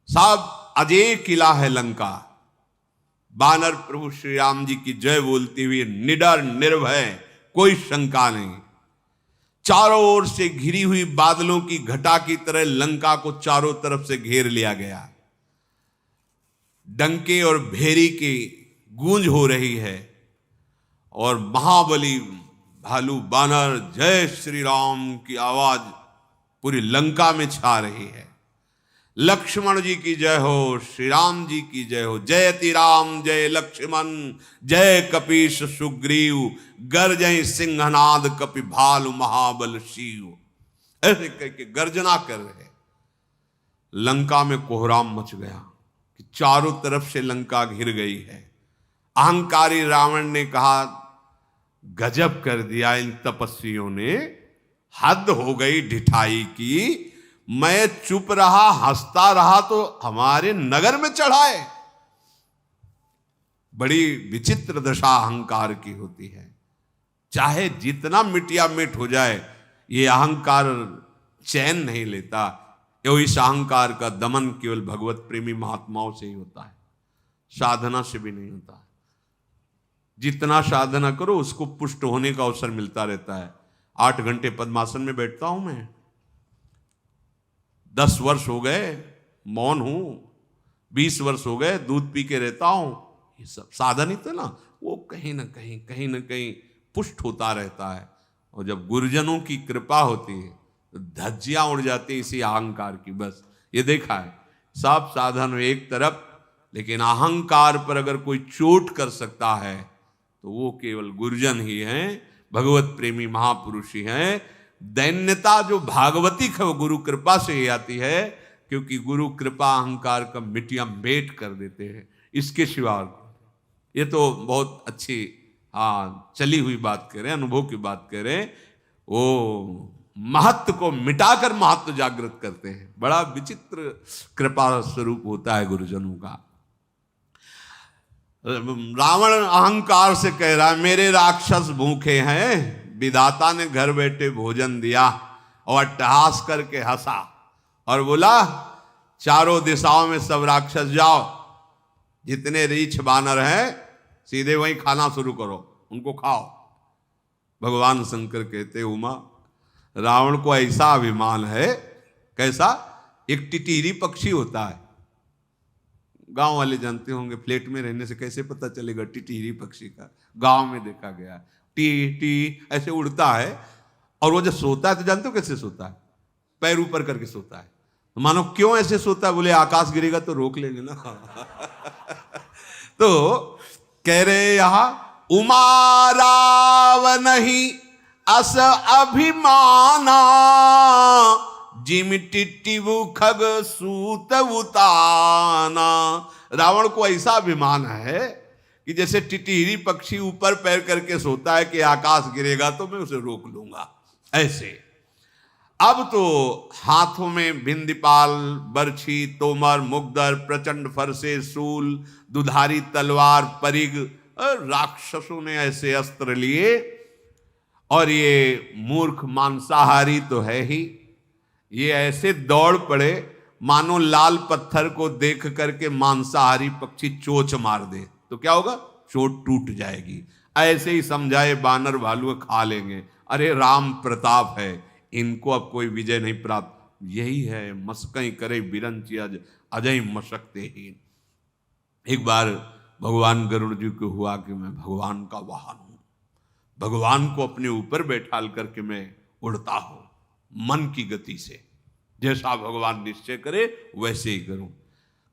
साहब अजय किला है लंका। बानर प्रभु श्री राम जी की जय बोलते हुए निडर निर्भय, कोई शंका नहीं। चारों ओर से घिरी हुई बादलों की घटा की तरह लंका को चारों तरफ से घेर लिया गया। डंके और भेरी की गूंज हो रही है और महाबली भालू बानर जय श्री राम की आवाज पूरी लंका में छा रही है। लक्ष्मण जी की जय हो, श्री राम जी की जय हो, जयति राम जय लक्ष्मण, जय कपीश सुग्रीव, गर्जय सिंहनाद कपि भालु महाबल शिव। ऐसे करके गर्जना कर रहे। लंका में कोहराम मच गया कि चारों तरफ से लंका घिर गई है। अहंकारी रावण ने कहा गजब कर दिया इन तपस्वियों ने, हद हो गई ढिठाई की। मैं चुप रहा, हंसता रहा तो हमारे नगर में चढ़ाए। बड़ी विचित्र दशा अहंकार की होती है। चाहे जितना मिटिया मिट हो जाए, ये अहंकार चैन नहीं लेता। इस अहंकार का दमन केवल भगवत प्रेमी महात्माओं से ही होता है, साधना से भी नहीं होता। जितना साधना करो उसको पुष्ट होने का अवसर मिलता रहता है। 8 घंटे पद्मासन में बैठता हूं मैं, 10 वर्ष हो गए मौन हूं, 20 वर्ष हो गए दूध पी के रहता हूं। ये सब साधन ही तो ना, वो कहीं ना कहीं पुष्ट होता रहता है। और जब गुरुजनों की कृपा होती है तो धज्जियां उड़ जाती है इसी अहंकार की। बस ये देखा है, सब साधन एक तरफ, लेकिन अहंकार पर अगर कोई चोट कर सकता है तो वो केवल गुरुजन ही हैं, भगवत प्रेमी महापुरुष ही हैं। दैन्यता जो भागवती है वो गुरु कृपा से ही आती है, क्योंकि गुरु कृपा अहंकार का मिटिया मेट कर देते हैं। इसके सिवा ये तो बहुत अच्छी चली हुई बात करें, अनुभव की बात करें, वो महत्व को मिटाकर महत्व जागृत करते हैं। बड़ा विचित्र कृपा स्वरूप होता है गुरुजनों का। रावण अहंकार से कह रहा है मेरे राक्षस भूखे हैं, विधाता ने घर बैठे भोजन दिया, और अट्टहास करके हंसा और बोला चारों दिशाओं में सब राक्षस जाओ, जितने रीछ बानर हैं सीधे वहीं खाना शुरू करो, उनको खाओ। भगवान शंकर कहते उमा रावण को ऐसा अभिमान है। कैसा? एक टिटीरी पक्षी होता है, गांव वाले जानते होंगे, फ्लैट में रहने से कैसे पता चलेगा टिटीरी पक्षी का, गांव में देखा गया। टी टी ऐसे उड़ता है, और वो जब सोता है तो जानते हो कैसे सोता है? पैर ऊपर करके सोता है। तो मानो क्यों ऐसे सोता है? बोले आकाश गिरेगा तो रोक लेंगे ना। तो कह रहे यहां उमा रावण ही अस अभिमाना, जिम टिट्टिवु खग सूत उताना। रावण को ऐसा अभिमान है कि जैसे टिटीरी पक्षी ऊपर पैर करके सोता है कि आकाश गिरेगा तो मैं उसे रोक लूंगा, ऐसे। अब तो हाथों में भिंदीपाल, बरछी, तोमर, मुगदर, प्रचंड फरसे, सूल, दुधारी तलवार, परिग, राक्षसों ने ऐसे अस्त्र लिए। और ये मूर्ख मांसाहारी तो है ही, ये ऐसे दौड़ पड़े मानो लाल पत्थर को देख करके मांसाहारी पक्षी चोंच मार दे तो क्या होगा? चोट टूट जाएगी। ऐसे ही समझाए बानर भालू खा लेंगे। अरे राम प्रताप है, इनको अब कोई विजय नहीं प्राप्त। यही है मस्कई करे बिरंची अजय मशक्ते ही। एक बार भगवान गरुड़ जी को हुआ कि मैं भगवान का वाहन हूं, भगवान को अपने ऊपर बैठाल करके मैं उड़ता हूं मन की गति से। जैसा भगवान निश्चय करे वैसे ही करूं।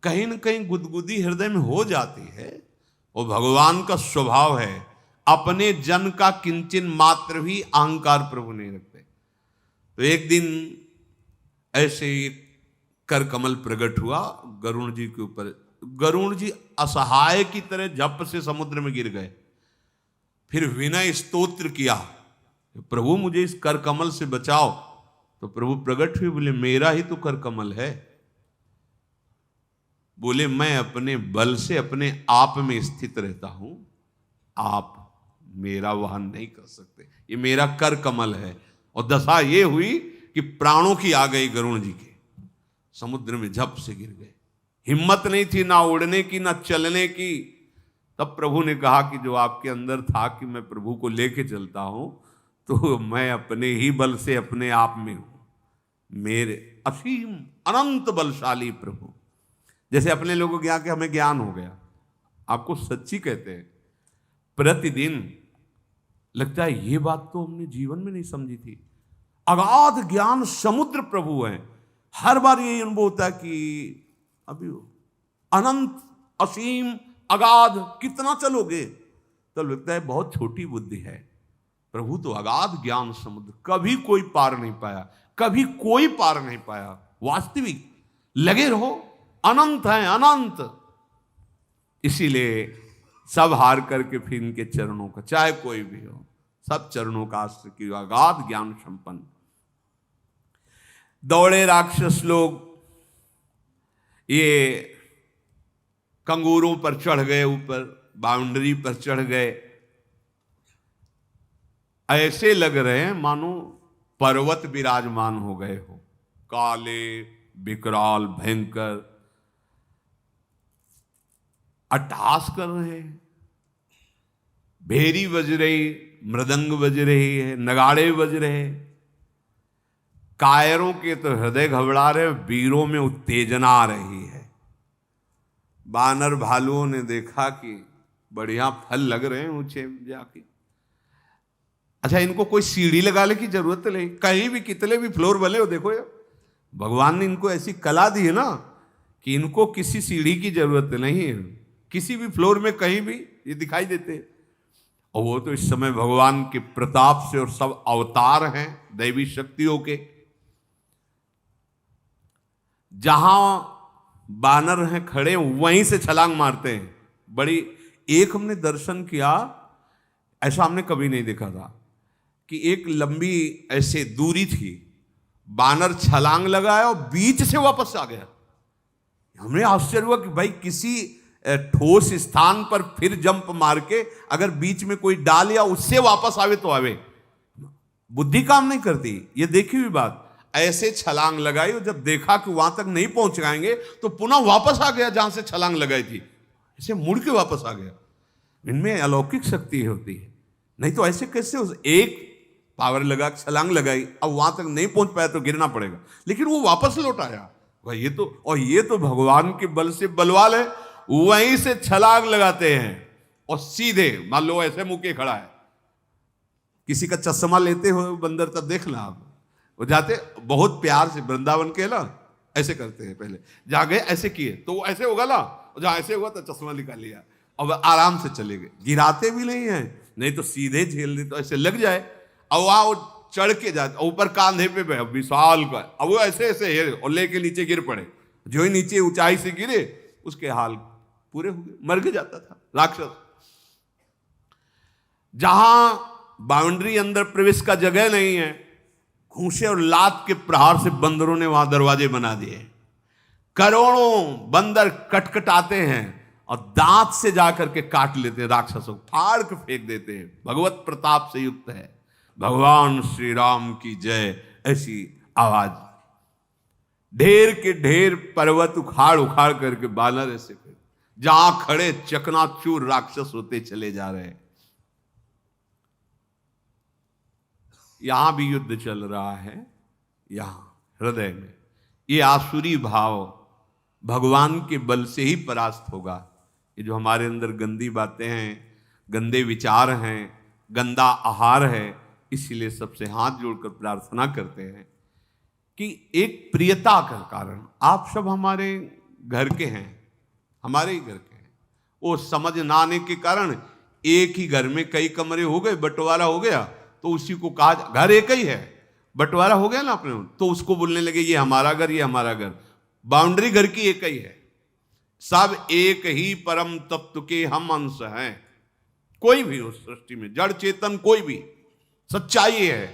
कहीं न कहीं गुदगुदी हृदय में हो जाती है, वो भगवान का स्वभाव है। अपने जन का किंचन मात्र भी अहंकार प्रभु नहीं रखते। तो एक दिन ऐसे ही कर कमल प्रकट हुआ गरुण जी के ऊपर। गरुण जी असहाय की तरह झप से समुद्र में गिर गए। फिर विनय स्तोत्र किया, प्रभु मुझे इस कर कमल से बचाओ। तो प्रभु प्रकट हुए, बोले मेरा ही तो कर कमल है। बोले मैं अपने बल से अपने आप में स्थित रहता हूं, आप मेरा वहन नहीं कर सकते, ये मेरा कर कमल है। और दशा ये हुई कि प्राणों की आ गई गरुण जी के, समुद्र में झप से गिर गए। हिम्मत नहीं थी ना उड़ने की ना चलने की। तब प्रभु ने कहा कि जो आपके अंदर था कि मैं प्रभु को लेके चलता हूं, तो मैं अपने ही बल से अपने आप में हूं। मेरे असीम अनंत बलशाली प्रभु। जैसे अपने लोगों को कि हमें ज्ञान हो गया, आपको सच्ची कहते हैं, प्रतिदिन लगता है ये बात तो हमने जीवन में नहीं समझी थी। अगाध ज्ञान समुद्र प्रभु है। हर बार ये अनुभव होता है कि अभी अनंत असीम अगाध कितना चलोगे, तो लगता है बहुत छोटी बुद्धि है। प्रभु तो अगाध ज्ञान समुद्र, कभी कोई पार नहीं पाया, कभी कोई पार नहीं पाया। वास्तविक लगे रहो, अनंत है अनंत। इसीलिए सब हार करके फिर इनके चरणों का, चाहे कोई भी हो, सब चरणों का आश्रय की, अगाध ज्ञान संपन्न। दौड़े राक्षस लोग, ये कंगूरों पर चढ़ गए, ऊपर बाउंड्री पर चढ़ गए। ऐसे लग रहे हैं मानो पर्वत विराजमान हो गए हो, काले विकराल भयंकर अट्टहास कर रहे हैं। भेरी बज रही, मृदंग बज रही है, नगाड़े बज रहे। कायरों के तो हृदय घबरा रहे, वीरों में उत्तेजना आ रही है। बानर भालुओं ने देखा कि बढ़िया फल लग रहे हैं ऊंचे जाके। अच्छा, इनको कोई सीढ़ी लगाने की जरूरत नहीं, कहीं भी कितने भी फ्लोर बने हो, देखो यार भगवान ने इनको ऐसी कला दी है ना कि इनको किसी सीढ़ी की जरूरत नहीं है। किसी भी फ्लोर में कहीं भी ये दिखाई देते हैं। और वो तो इस समय भगवान के प्रताप से, और सब अवतार हैं दैवी शक्तियों के। जहां बानर हैं खड़े, वहीं से छलांग मारते हैं। बड़ी एक हमने दर्शन किया, ऐसा हमने कभी नहीं देखा था कि एक लंबी ऐसे दूरी थी, बानर छलांग लगाया और बीच से वापस आ गया। हमने आश्चर्य हुआ कि भाई किसी ठोस स्थान पर फिर जंप मार के अगर बीच में कोई डाल या उससे वापस आवे तो आवे। बुद्धि काम नहीं करती, ये देखी हुई बात। ऐसे छलांग लगाई और जब देखा कि वहां तक नहीं पहुंच जाएंगे तो पुनः वापस आ गया जहां से छलांग लगाई थी, ऐसे मुड़ के वापस आ गया। इनमें अलौकिक शक्ति होती है, नहीं तो ऐसे कैसे एक पावर लगा छलांग लगाई, अब वहां तक नहीं पहुंच पाया तो गिरना पड़ेगा, लेकिन वो वापस लौट आया। ये तो भगवान के बल से बलवाल है। वहीं से छलांग लगाते हैं और सीधे, मान लो ऐसे मुंह के खड़ा है, किसी का चश्मा लेते हो बंदर, तब देखना आप, वो जाते बहुत प्यार से, वृंदावन के ना ऐसे करते हैं, पहले जा गए ऐसे किए तो वो ऐसे होगा ना, जहां ऐसे हुआ तो चश्मा निकाल लिया, अब आराम से चले गए। गिराते भी नहीं है, नहीं तो सीधे झेल दे तो ऐसे लग जाए। अब वहां वो चढ़ के जाते, ऊपर कांधे पे विशाल का, अब वो ऐसे ऐसे हेरे और लेके नीचे गिर पड़े। जो ही नीचे ऊंचाई से गिरे उसके हाल पूरे हो गए, मर के जाता था राक्षस। जहां बाउंड्री अंदर प्रवेश का जगह नहीं है, घूंसे और लात के प्रहार से बंदरों ने वहां दरवाजे बना दिए। करोड़ों बंदर कटकटाते हैं और दांत से जाकर के काट लेते हैं, राक्षसों फाड़ के फेंक देते हैं। भगवत प्रताप से युक्त है। भगवान श्री राम की जय, ऐसी आवाज। ढेर के ढेर पर्वत उखाड़ उखाड़ करके बानर ऐसे जहां खड़े चकनाचूर राक्षस होते चले जा रहे हैं। यहां भी युद्ध चल रहा है, यहां हृदय में। ये आसुरी भाव भगवान के बल से ही परास्त होगा। ये जो हमारे अंदर गंदी बातें हैं, गंदे विचार हैं, गंदा आहार है, इसीलिए सबसे हाथ जोड़कर प्रार्थना करते हैं कि एक प्रियता का कारण, आप सब हमारे घर के हैं, हमारे ही घर के हैं, वो समझ ना आने के कारण एक ही घर में कई कमरे हो गए, बंटवारा हो गया, तो उसी को कहा, घर एक ही है, बंटवारा हो गया ना अपने, तो उसको बोलने लगे ये हमारा घर, ये हमारा घर। बाउंड्री घर की एक ही है, सब एक ही परम तत्व के हम अंश हैं। कोई भी उस सृष्टि में जड़ चेतन कोई भी, सच्चाई है।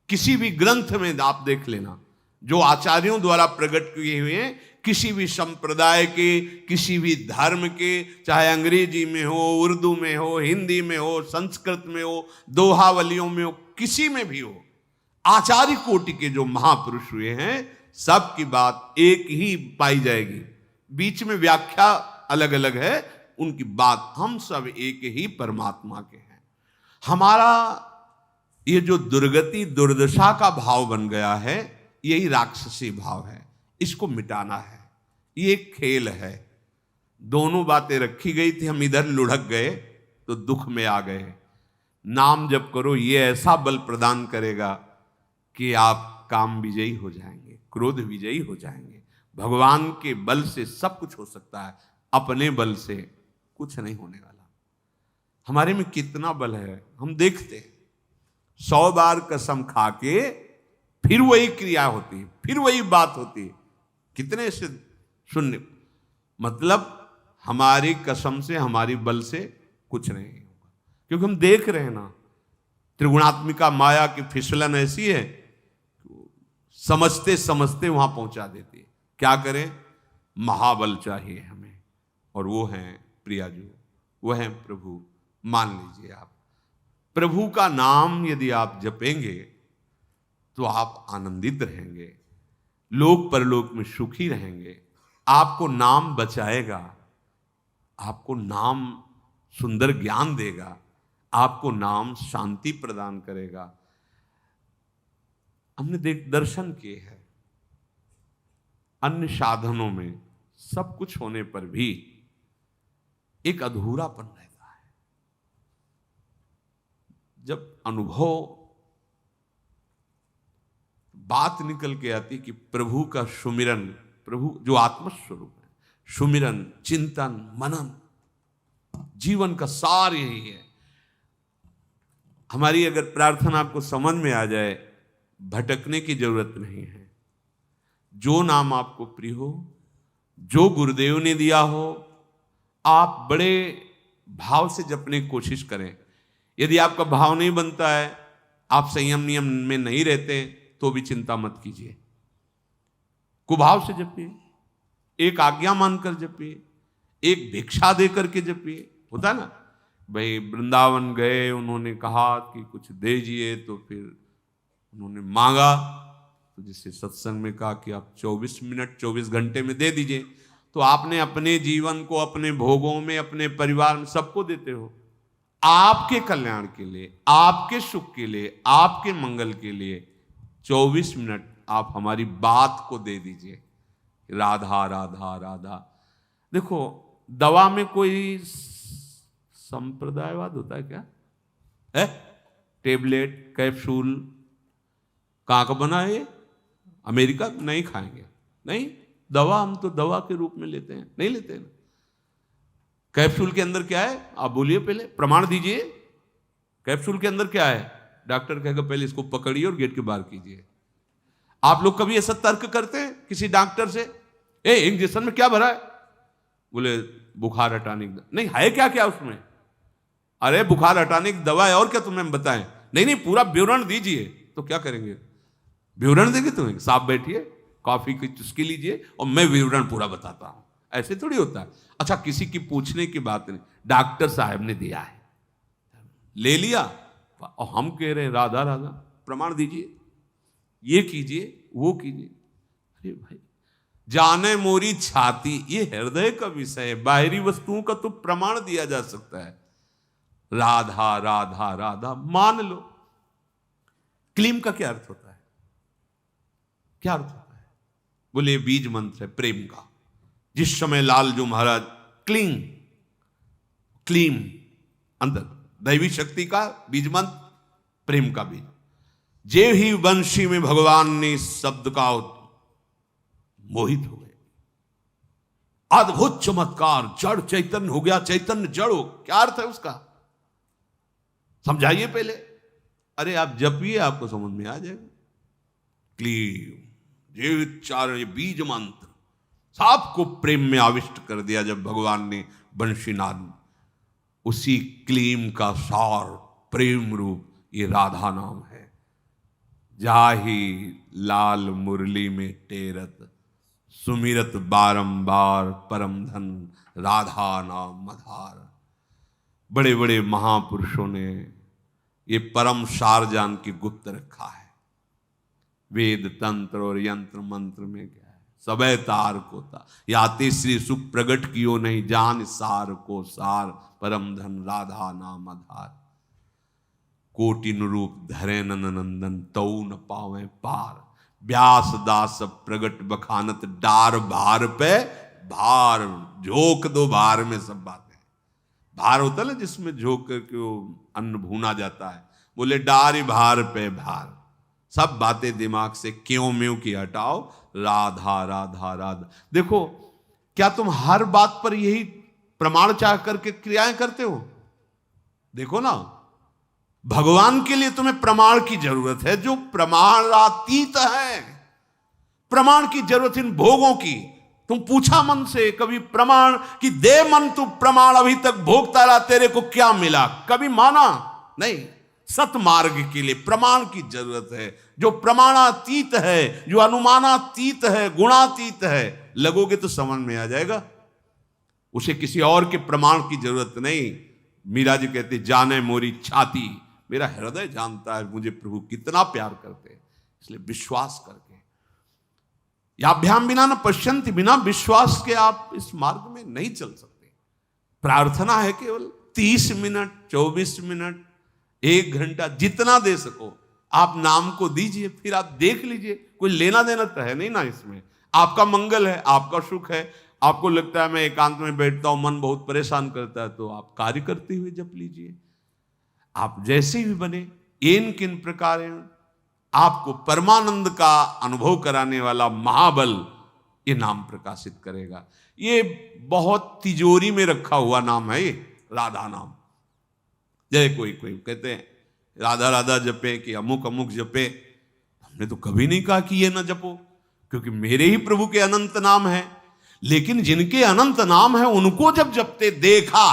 किसी भी ग्रंथ में आप देख लेना, जो आचार्यों द्वारा प्रकट किए हुए हैं, किसी भी संप्रदाय के, किसी भी धर्म के, चाहे अंग्रेजी में हो, उर्दू में हो, हिंदी में हो, संस्कृत में हो, दोहावलियों में हो, किसी में भी हो, आचार्य कोटि के जो महापुरुष हुए हैं, सबकी बात एक ही पाई जाएगी। बीच में व्याख्या अलग अलग है, उनकी बात, हम सब एक ही परमात्मा के हैं। हमारा ये जो दुर्गति दुर्दशा का भाव बन गया है, यही राक्षसी भाव है, इसको मिटाना है। ये एक खेल है, दोनों बातें रखी गई थी, हम इधर लुढ़क गए तो दुख में आ गए। नाम जप करो, ये ऐसा बल प्रदान करेगा कि आप काम विजयी हो जाएंगे, क्रोध विजयी हो जाएंगे। भगवान के बल से सब कुछ हो सकता है, अपने बल से कुछ नहीं होने वाला। हमारे में कितना बल है हम देखते हैं, 100 बार कसम खा के फिर वही क्रिया होती है, फिर वही बात होती है। कितने से शून्य, मतलब हमारी कसम से, हमारी बल से कुछ नहीं होगा, क्योंकि हम देख रहे हैं ना, त्रिगुणात्मिका माया की फिसलन ऐसी है, समझते समझते वहां पहुंचा देती है। क्या करें, महाबल चाहिए हमें, और वो हैं प्रियाजू, वो हैं प्रभु। मान लीजिए आप प्रभु का नाम यदि आप जपेंगे तो आप आनंदित रहेंगे, लोक परलोक में सुखी रहेंगे। आपको नाम बचाएगा, आपको नाम सुंदर ज्ञान देगा, आपको नाम शांति प्रदान करेगा। हमने दर्शन किए हैं, अन्य साधनों में सब कुछ होने पर भी एक अधूरापन रहता है। जब अनुभव बात निकल के आती कि प्रभु का सुमिरन, प्रभु जो आत्मस्वरूप है, सुमिरन, चिंतन, मनन, जीवन का सार यही है। हमारी अगर प्रार्थना आपको समझ में आ जाए, भटकने की जरूरत नहीं है। जो नाम आपको प्रिय हो, जो गुरुदेव ने दिया हो, आप बड़े भाव से जपने की कोशिश करें। यदि आपका भाव नहीं बनता है, आप संयम नियम में नहीं रहते, तो भी चिंता मत कीजिए, कुभाव से जपिए, एक आज्ञा मानकर जपिए, एक भिक्षा दे करके जपिए। होता है ना, भाई वृंदावन गए, उन्होंने कहा कि कुछ दीजिए, तो फिर उन्होंने मांगा, तो जिससे सत्संग में कहा कि आप 24 मिनट 24 घंटे में दे दीजिए, तो आपने अपने जीवन को, अपने भोगों में, अपने परिवार में सबको देते हो। आपके कल्याण के लिए, आपके सुख के लिए, आपके मंगल के लिए 24 मिनट आप हमारी बात को दे दीजिए। राधा राधा राधा। देखो, दवा में कोई संप्रदायवाद होता है क्या? है टेबलेट, कैप्सूल, कहाँ का बना है? अमेरिका नहीं खाएंगे, नहीं। दवा हम तो दवा के रूप में लेते हैं, नहीं लेते हैं। कैप्सूल के अंदर क्या है आप बोलिए, पहले प्रमाण दीजिए। कैप्सूल के अंदर क्या है? डॉक्टर कहेगा पहले इसको पकड़िए और गेट के बाहर कीजिए। आप लोग कभी ऐसा तर्क करते हैं किसी डॉक्टर से, ए इंजेक्शन में क्या भरा है? बोले बुखार हटाने की। नहीं, है क्या क्या उसमें? अरे बुखार हटाने की दवा है, और क्या तुम्हें बताएं? नहीं नहीं, पूरा विवरण दीजिए। तो क्या करेंगे? विवरण देंगे तुम्हें? साफ बैठिए, कॉफी की चुस्की लीजिए और मैं विवरण पूरा बताता हूं। ऐसे थोड़ी होता है। अच्छा, किसी की पूछने की बात नहीं, डॉक्टर साहब ने दिया है, ले लिया, और हम कह रहे हैं राधा राधा। प्रमाण दीजिए, ये कीजिए, वो कीजिए। अरे भाई, जाने मोरी छाती, ये हृदय का विषय है। बाहरी वस्तुओं का तो प्रमाण दिया जा सकता है। राधा राधा राधा मान लो। क्लीम का क्या अर्थ होता है? क्या अर्थ होता है? बोले बीज मंत्र है प्रेम का। जिस समय लालजू महाराज क्लीम, क्लीम अंदर दैवी शक्ति का बीज मंत्र, प्रेम का बीज। जे ही वंशी में भगवान ने इस शब्द का मोहित हो गए। अद्भुत चमत्कार, जड़ चैतन्य हो गया, चैतन्य जड़ हो। क्या अर्थ है उसका, समझाइए पहले। अरे आप जपिए, आपको समझ में आ जाएगा। क्लीम, ये उच्चारण, ये बीज मंत्र सबको प्रेम में आविष्ट कर दिया जब भगवान ने बंशीनाद। उसी क्लीम का सार प्रेम रूप ये राधा नाम है। जाही लाल मुरली में टेरत, सुमिरत बारंबार परम धन राधा नाम मधार। बड़े बड़े महापुरुषों ने ये परम सार जान के गुप्त रखा है। वेद तंत्र और यंत्र मंत्र में क्या है, सबे तार को था याते श्री सुख प्रगट कियो नहीं, जान सार को सार परम धन राधा नाम आधार। कोटि रूप धरे नंदन तऊ न पावे पार, व्यास दास प्रगट बखानत डार भार पे भार। झोंक दो भार में सब बातें। भार होता है ना जिसमें झोंक करके वो अन्न भूना जाता है, बोले डारी भार पे भार। सब बातें दिमाग से क्यों म्यों की हटाओ, राधा राधा राधा। देखो, क्या तुम हर बात पर यही प्रमाण चाह करके क्रियाएं करते हो? देखो ना, भगवान के लिए तुम्हें प्रमाण की जरूरत है जो प्रमाणातीत है। प्रमाण की जरूरत इन भोगों की। तुम पूछा मन से कभी प्रमाण कि दे मन तू प्रमाण, अभी तक भोगता रहा, तेरे को क्या मिला? कभी माना नहीं। सतमार्ग के लिए प्रमाण की जरूरत है जो प्रमाणातीत है, जो अनुमानातीत है, गुणातीत है। लगोगे तो समझ में आ जाएगा। उसे किसी और के प्रमाण की जरूरत नहीं। मीरा जी कहते, जाने मोरी छाती, मेरा हृदय जानता है मुझे प्रभु कितना प्यार करते हैं। इसलिए विश्वास करके, याभ्याम बिना न पश्यन्ति, बिना विश्वास के आप इस मार्ग में नहीं चल सकते। प्रार्थना है केवल 30 मिनट, 24 मिनट, 1 घंटा, जितना दे सको आप नाम को दीजिए, फिर आप देख लीजिए। कोई लेना देना तो है नहीं ना इसमें। आपका मंगल है, आपका सुख है। आपको लगता है मैं एकांत में बैठता हूं, मन बहुत परेशान करता है, तो आप कार्य करते हुए जप लीजिए। आप जैसे भी बने, इन किन प्रकार आपको परमानंद का अनुभव कराने वाला महाबल ये नाम प्रकाशित करेगा। ये बहुत तिजोरी में रखा हुआ नाम है ये राधा नाम। जैसे कोई कहते हैं राधा राधा जपे कि अमुक अमुक जपे। हमने तो कभी नहीं कहा कि ये ना जपो, क्योंकि मेरे ही प्रभु के अनंत नाम है। लेकिन जिनके अनंत नाम है उनको जब जपते देखा,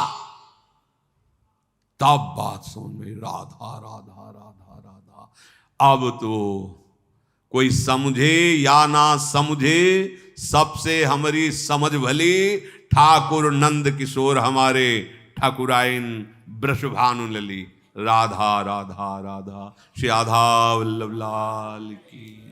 तब बात समझ में, राधा राधा राधा राधा। अब तो कोई समझे या ना समझे, सबसे हमारी समझ भली। ठाकुर नंद किशोर हमारे, ठाकुराइन वृषभानु लली। राधा राधा राधा। श्री राधा वल्लभ लाल की।